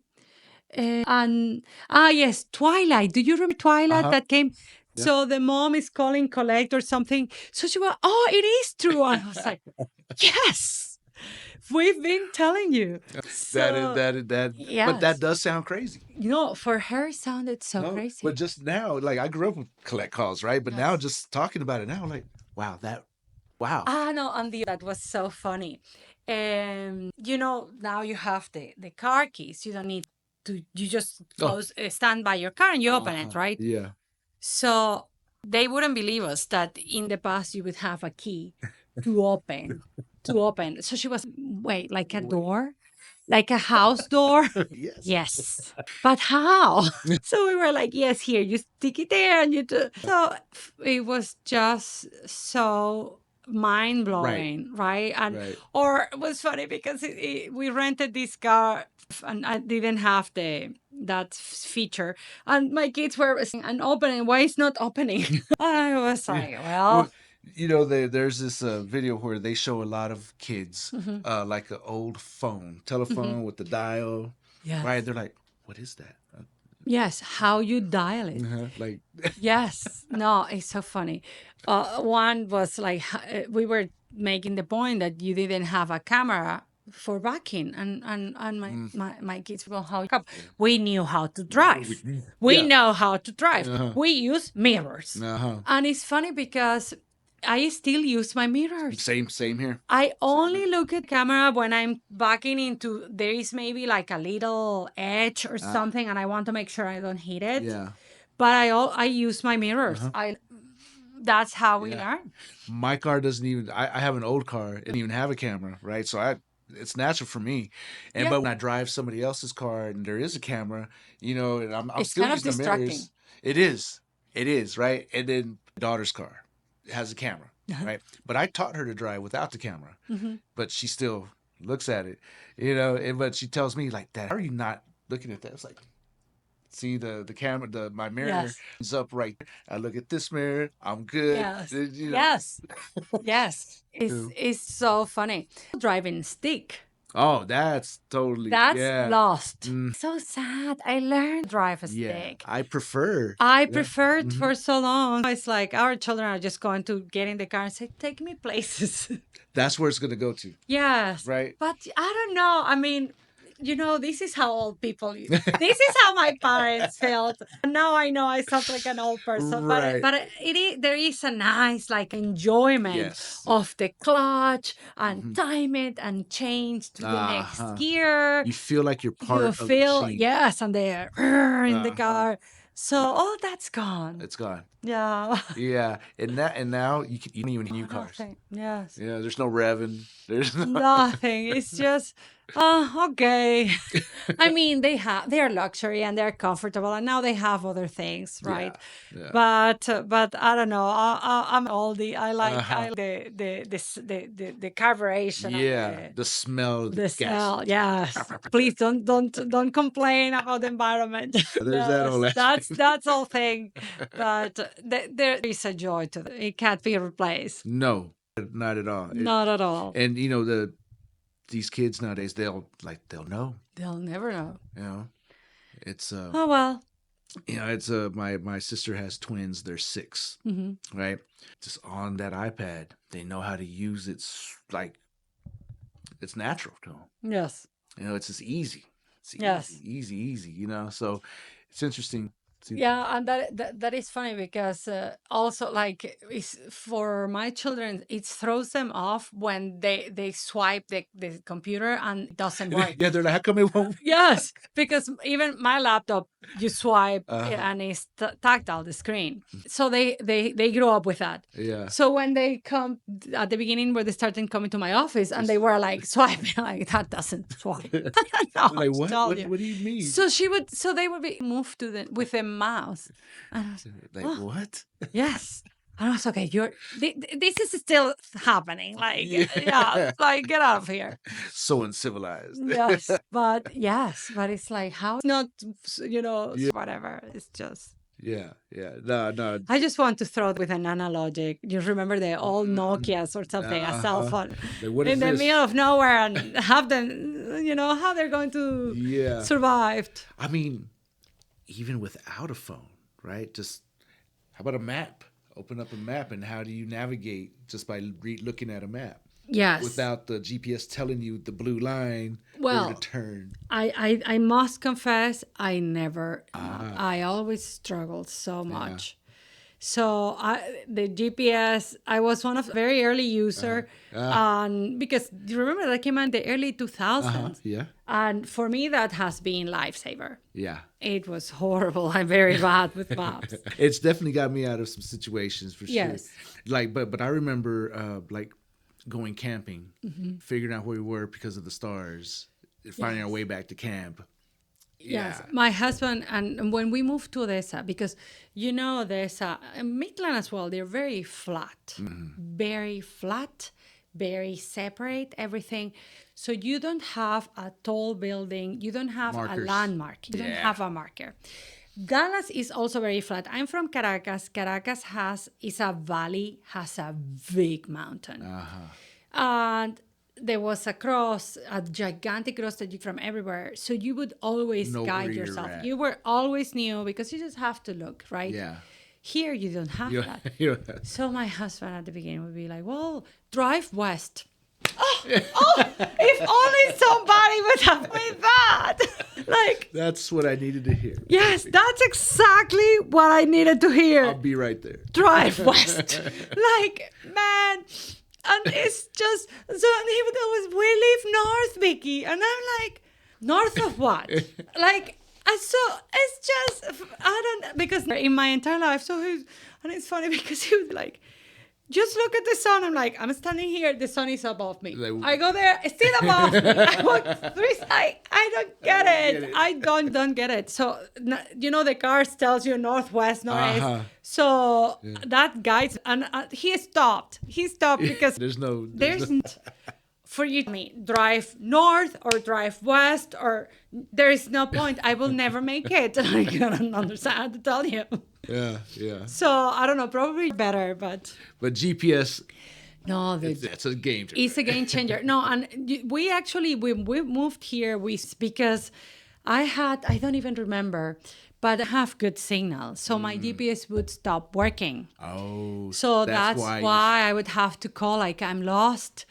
Speaker 2: And yes, Twilight. Do you remember Twilight
Speaker 1: Uh-huh.
Speaker 2: that came?
Speaker 1: Yeah.
Speaker 2: So the mom is calling collect or something. So she was, oh, it is true. And I was like, yes, we've been telling you.
Speaker 1: That
Speaker 2: Yes.
Speaker 1: But that does sound crazy.
Speaker 2: For her it sounded so
Speaker 1: No,
Speaker 2: crazy.
Speaker 1: but just now, like I grew up with collect calls, right? But now just talking about it now, like, wow.
Speaker 2: No, and that was so funny. Now you have the car keys. You don't need to, you just stand by your car and you open it, right?
Speaker 1: Yeah.
Speaker 2: So they wouldn't believe us that in the past you would have a key to open. So she was, wait, like a door? Like a house door?
Speaker 1: Yes.
Speaker 2: Yes. But how? So we were like, yes, here, you stick it there and you do. So it was just so mind blowing, right? And
Speaker 1: Right.
Speaker 2: or it was funny because we rented this car and I didn't have that feature, and my kids were saying, and opening, why it's not opening? I was like, well,
Speaker 1: there's this video where they show a lot of kids like an old telephone with the dial.
Speaker 2: yes.
Speaker 1: Right? They're like, what is that?
Speaker 2: Yes, how you dial it.
Speaker 1: Like,
Speaker 2: Yes, no, it's so funny. One was like we were making the point that you didn't have a camera for backing, and my kids will how we knew how to drive. We know how to drive. We use mirrors, and it's funny because I still use my mirrors.
Speaker 1: Same here.
Speaker 2: I only look at camera when I'm backing into, there is maybe like a little edge or something, and I want to make sure I don't hit it.
Speaker 1: Yeah.
Speaker 2: But I use my mirrors. That's how we learn.
Speaker 1: My car doesn't even. I have an old car. It doesn't even have a camera, right? So it's natural for me. But when I drive somebody else's car and there is a camera, and I'm
Speaker 2: It's
Speaker 1: still
Speaker 2: kind of
Speaker 1: using the mirrors.
Speaker 2: distracting.
Speaker 1: It is, right? And then my daughter's car has a camera, right? But I taught her to drive without the camera, but she still looks at it, but she tells me like, Dad, how are you not looking at that? It's like, see the camera, my mirror is up right there. I look at this mirror, I'm good.
Speaker 2: Yes. Yes. It's so funny. Driving stick.
Speaker 1: Oh, that's totally
Speaker 2: Lost. So sad. I learned to drive a stick.
Speaker 1: I prefer.
Speaker 2: I preferred for so long. It's like our children are just going to get in the car and say, take me places.
Speaker 1: That's where it's going to go to.
Speaker 2: Yes.
Speaker 1: Right.
Speaker 2: But I don't know. I mean, this is how old people, this is how my parents felt. Now I know I sound like an old person,
Speaker 1: Right.
Speaker 2: but there is a nice like enjoyment of the clutch and time it and change to the next gear.
Speaker 1: You feel like you're part of the machine.
Speaker 2: Yes, and they're in the car. So all that's gone.
Speaker 1: It's gone.
Speaker 2: Yeah.
Speaker 1: Yeah, and now you don't even new cars.
Speaker 2: Nothing. Yes.
Speaker 1: Yeah, there's no revving. There's
Speaker 2: Nothing. It's just Okay. I mean, they are luxury and they're comfortable, and now they have other things, right?
Speaker 1: Yeah.
Speaker 2: But I don't know. I'm oldie. I like
Speaker 1: Uh-huh.
Speaker 2: the carburation
Speaker 1: Yeah.
Speaker 2: and
Speaker 1: The smell of the
Speaker 2: the
Speaker 1: gas.
Speaker 2: smell. Yes. Please don't complain about the environment.
Speaker 1: There's that whole
Speaker 2: Yes,
Speaker 1: aspect.
Speaker 2: that's all thing. But there is a joy to it. It can't be replaced.
Speaker 1: No, not at all.
Speaker 2: Not at all.
Speaker 1: And these kids nowadays, they'll know.
Speaker 2: They'll never know.
Speaker 1: You know, it's
Speaker 2: Oh well.
Speaker 1: it's my sister has twins. They're 6, right? Just on that iPad, they know how to use it. Like it's natural to them.
Speaker 2: Yes.
Speaker 1: It's just easy. It's
Speaker 2: Yes.
Speaker 1: easy. So it's interesting.
Speaker 2: Yeah, and that is funny because also like for my children, it throws them off when they swipe the computer and it doesn't work.
Speaker 1: Yeah, they're like, how come it won't?
Speaker 2: Yes, because even my laptop, you swipe and it's tactile, the screen. So they grow up with that.
Speaker 1: Yeah.
Speaker 2: So when they come at the beginning, where they started coming to my office and they were like swiping, like that doesn't swipe. No,
Speaker 1: Like
Speaker 2: I
Speaker 1: what?
Speaker 2: tell
Speaker 1: What,
Speaker 2: you.
Speaker 1: what do you mean?
Speaker 2: So they would be moved to with a mouse. And I was
Speaker 1: Like what?
Speaker 2: yes. And I was okay. This is still happening. Like yeah, like get out of here.
Speaker 1: So uncivilized.
Speaker 2: Yes, but it's like how not whatever. It's just.
Speaker 1: Yeah. No.
Speaker 2: I just want to throw with an analogic. You remember the old Nokias or something, a cell phone
Speaker 1: Like, what
Speaker 2: in
Speaker 1: is
Speaker 2: the
Speaker 1: this?
Speaker 2: middle of nowhere, and have them, how they're going to survive.
Speaker 1: I mean, even without a phone, right? Just how about a map? Open up a map, and how do you navigate just by looking at a map?
Speaker 2: Yes.
Speaker 1: Without the GPS telling you the blue line
Speaker 2: Well,
Speaker 1: where to turn.
Speaker 2: I must confess, I always struggled so much. So the GPS, I was one of very early user, and because you remember that came out in the early 2000s,
Speaker 1: Yeah.
Speaker 2: and for me that has been lifesaver.
Speaker 1: Yeah.
Speaker 2: It was horrible. I'm very bad with maps.
Speaker 1: It's definitely got me out of some situations for sure.
Speaker 2: Yes.
Speaker 1: Like, but I remember like going camping, figuring out where we were because of the stars, finding our way back to camp.
Speaker 2: Yes, my husband, and when we moved to Odessa, because Odessa and Midland as well, they're very flat, very separate, everything. So you don't have a tall building, you don't have
Speaker 1: Markers.
Speaker 2: a landmark, you don't have a marker. Dallas is also very flat. I'm from Caracas. Caracas is a valley, has a big mountain. And there was a gigantic cross that you from everywhere. So you would always
Speaker 1: Know
Speaker 2: guide
Speaker 1: where you're
Speaker 2: yourself.
Speaker 1: at.
Speaker 2: You were always new because you just have to look, right?
Speaker 1: Yeah.
Speaker 2: Here you don't have that. So my husband at the beginning would be like, well, drive west. If only somebody would have made that. Like,
Speaker 1: That's what I needed to hear.
Speaker 2: yes, that's exactly what I needed to hear.
Speaker 1: I'll be right there.
Speaker 2: Drive west. Like, man. And it's just, so he would always, we live north, Vicky. And I'm like, north of what? Like, and so it's just, I don't, because in my entire life, and it's funny because he was like, just look at the sun. I'm like, I'm standing here, the sun is above me. I go there, it's still above me. I walk I don't get it. I don't get it. So, the car tells you northwest, northeast. So that guides, and he stopped. He stopped because
Speaker 1: There's no.
Speaker 2: for you to me, drive north or drive west, or there is no point. I will never make it. I don't understand how to tell you.
Speaker 1: Yeah.
Speaker 2: So I don't know, probably better, but
Speaker 1: GPS,
Speaker 2: no,
Speaker 1: that's a game changer.
Speaker 2: it's a game changer. No, and we actually we moved here because I don't even remember, but I have good signal, so my GPS would stop working.
Speaker 1: Oh,
Speaker 2: So that's why I would have to call like I'm lost.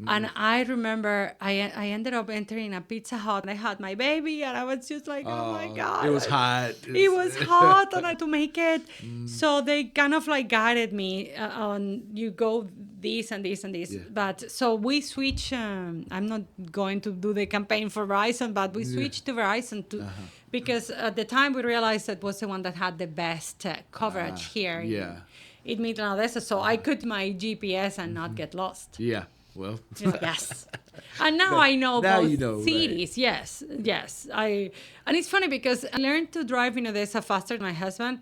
Speaker 2: And I remember I ended up entering a Pizza Hut and I had my baby and I was just like, oh my God.
Speaker 1: It was hot.
Speaker 2: It was hot and I had to make it. So they kind of like guided me on you go this and this and this.
Speaker 1: Yeah.
Speaker 2: But so we switched. I'm not going to do the campaign for Verizon, but we switched to Verizon because at the time we realized that was the one that had the best coverage here in Midland, Odessa. So I could my GPS and not get lost.
Speaker 1: Yeah. Well,
Speaker 2: Yes. And now I know
Speaker 1: now
Speaker 2: both
Speaker 1: you know,
Speaker 2: cities. Right. Yes. And it's funny because I learned to drive in Odessa faster than my husband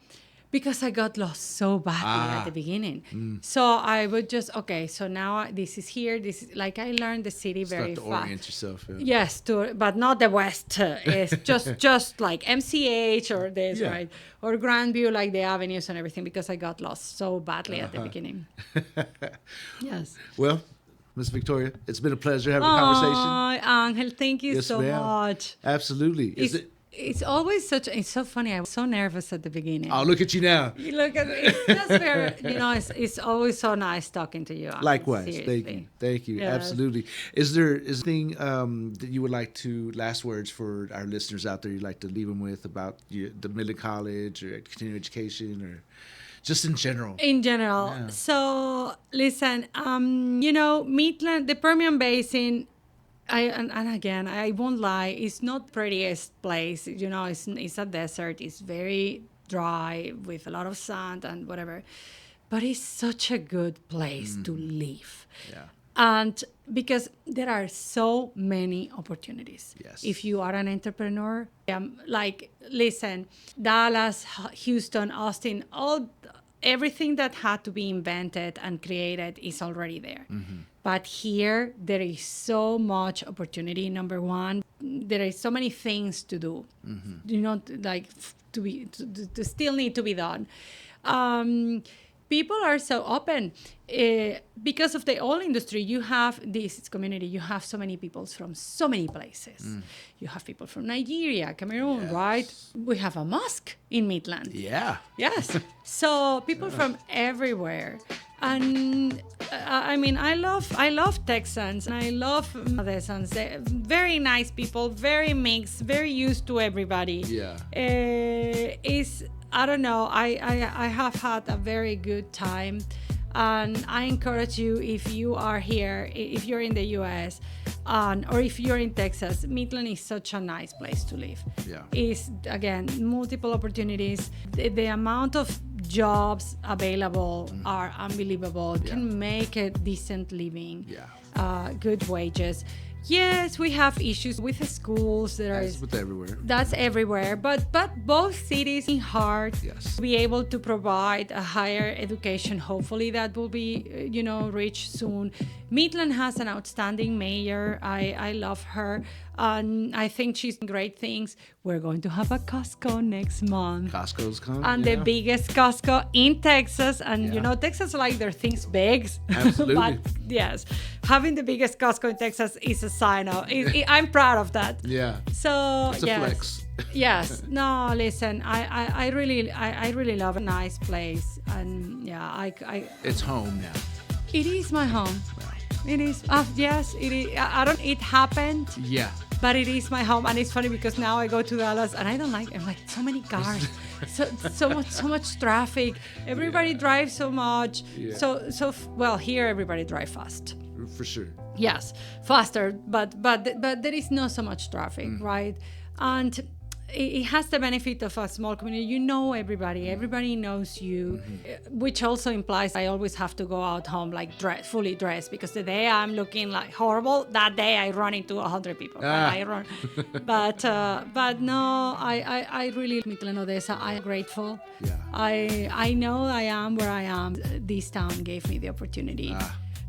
Speaker 2: because I got lost so badly at the beginning. So I would just, so now this is here. This is like I learned the city very
Speaker 1: Start to
Speaker 2: fast.
Speaker 1: orient yourself. Yeah.
Speaker 2: Yes, but not the West. It's just like MCH or this, right? Or Grandview, like the avenues and everything, because I got lost so badly at the beginning. Yes.
Speaker 1: Well, Miss Victoria, it's been a pleasure having a conversation.
Speaker 2: Oh, Angel, thank you so
Speaker 1: ma'am.
Speaker 2: much.
Speaker 1: Absolutely.
Speaker 2: It's always it's so funny. I was so nervous at the beginning.
Speaker 1: Oh, look at you now.
Speaker 2: You look at it's just very, it's always so nice talking to you. Angel,
Speaker 1: Likewise.
Speaker 2: seriously.
Speaker 1: Thank you.
Speaker 2: Yes.
Speaker 1: Absolutely. Is there anything that you would like to, last words for our listeners out there, you'd like to leave them with about the Midland College or continuing education or just in general?
Speaker 2: In general.
Speaker 1: Yeah.
Speaker 2: So listen, Midland, the Permian Basin, and again, I won't lie, it's not the prettiest place. It's a desert. It's very dry with a lot of sand and whatever. But it's such a good place to live.
Speaker 1: Yeah.
Speaker 2: And because there are so many opportunities.
Speaker 1: Yes.
Speaker 2: If you are an entrepreneur, listen, Dallas, Houston, Austin, everything that had to be invented and created is already there. But here, there is so much opportunity. Number one, there is so many things to do. To still need to be done. People are so open because of the oil industry. You have this community. You have so many people from so many places. You have people from Nigeria, Cameroon, right? We have a mosque in Midland.
Speaker 1: Yeah.
Speaker 2: Yes. So people from everywhere. And I love Texans and I love Odessans. They're very nice people, very mixed, very used to everybody.
Speaker 1: Yeah.
Speaker 2: I don't know. I have had a very good time, and I encourage you, if you are here, if you're in the U.S., or if you're in Texas, Midland is such a nice place to live.
Speaker 1: Yeah.
Speaker 2: It's, again, multiple opportunities. The amount of jobs available are unbelievable. You can make a decent living.
Speaker 1: Yeah.
Speaker 2: Good wages. Yes, we have issues with the schools.
Speaker 1: That's everywhere.
Speaker 2: That's everywhere. But both cities in hard to be able to provide a higher education. Hopefully that will be, reached soon. Midland has an outstanding mayor. I love her. And I think she's doing great things. We're going to have a Costco next month.
Speaker 1: Costco's coming.
Speaker 2: And the biggest Costco in Texas. And, Texas like their things big.
Speaker 1: Absolutely.
Speaker 2: But yes, having the biggest Costco in Texas is a sign of, I'm proud of that.
Speaker 1: Yeah.
Speaker 2: So,
Speaker 1: it's a flex.
Speaker 2: Yes. No, listen, I really love a nice place. And
Speaker 1: it's home now.
Speaker 2: It is my home. It is. Yes, it is. It happened.
Speaker 1: Yeah.
Speaker 2: But it is my home, and it's funny because now I go to Dallas and I don't like. I'm like, so many cars, so much traffic. Everybody drives so much. Yeah. Well, here everybody drive fast.
Speaker 1: For sure.
Speaker 2: Yes, faster, but there is not so much traffic, right? And it has the benefit of a small community. You know everybody knows you, which also implies I always have to go out home like fully dressed, because the day I'm looking like horrible, that day I run into 100 people. I run, but no, I really, Midland, Odessa, I'm grateful.
Speaker 1: Yeah.
Speaker 2: I know I am where I am. This town gave me the opportunity.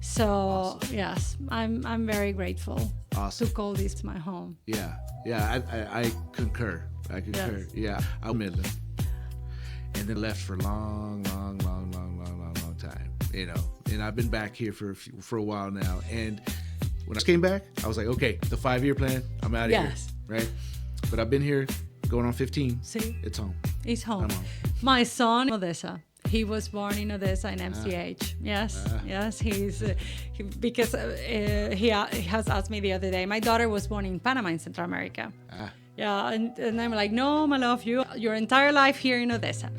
Speaker 2: So awesome. Yes, I'm very grateful to call this my home.
Speaker 1: Yeah, I concur. Yes. Yeah, I'm Midland, and then left for a long time. And I've been back here for a while now. And when I came back, I was like, okay, the 5-year plan, I'm out of here, right? But I've been here going on 15.
Speaker 2: See,
Speaker 1: it's home.
Speaker 2: It's home.
Speaker 1: I'm home.
Speaker 2: My son, Odessa. He was born in Odessa in MCH. Yes, because he has asked me the other day. My daughter was born in Panama in Central America. Yeah, and I'm like, no, my love, your entire life here in Odessa.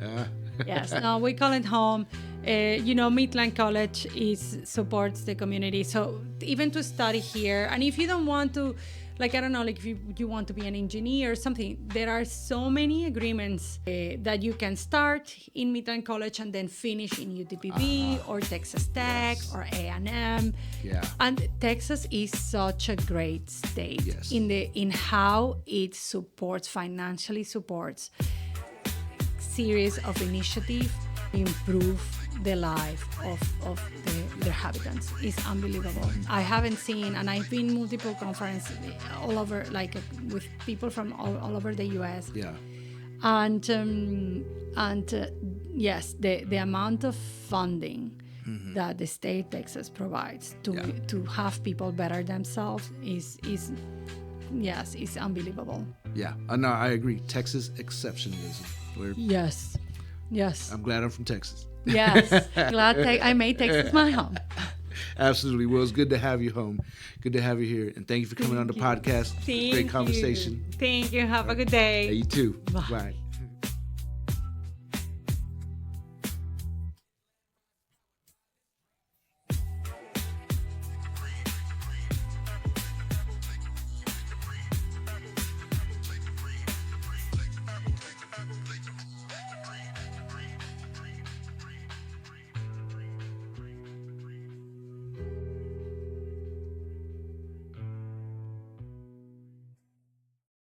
Speaker 2: Yes, no, we call it home. Midland College supports the community. So even to study here, and if you don't want to, like, I don't know, like if you want to be an engineer or something, there are so many agreements that you can start in Midland College and then finish in UTPB or Texas Tech or A&M.
Speaker 1: Yeah.
Speaker 2: And Texas is such a great state
Speaker 1: Yes.
Speaker 2: in how it financially supports series of initiatives improve the life of the inhabitants. It's unbelievable. I haven't seen, and I've been multiple conferences all over, like with people from all over the U.S.
Speaker 1: Yeah.
Speaker 2: And yes, the amount of funding that the state of Texas provides to have people better themselves is unbelievable.
Speaker 1: Yeah. No, I agree. Texas exceptionalism.
Speaker 2: Yes.
Speaker 1: I'm glad I'm from Texas.
Speaker 2: Yes. Glad I made Texas my home.
Speaker 1: Absolutely. Well, it's good to have you home. Good to have you here. And thank you for coming on the podcast.
Speaker 2: Thank
Speaker 1: Great conversation.
Speaker 2: you. Thank you. Have a good day.
Speaker 1: Yeah, you too.
Speaker 2: Bye.
Speaker 1: Bye.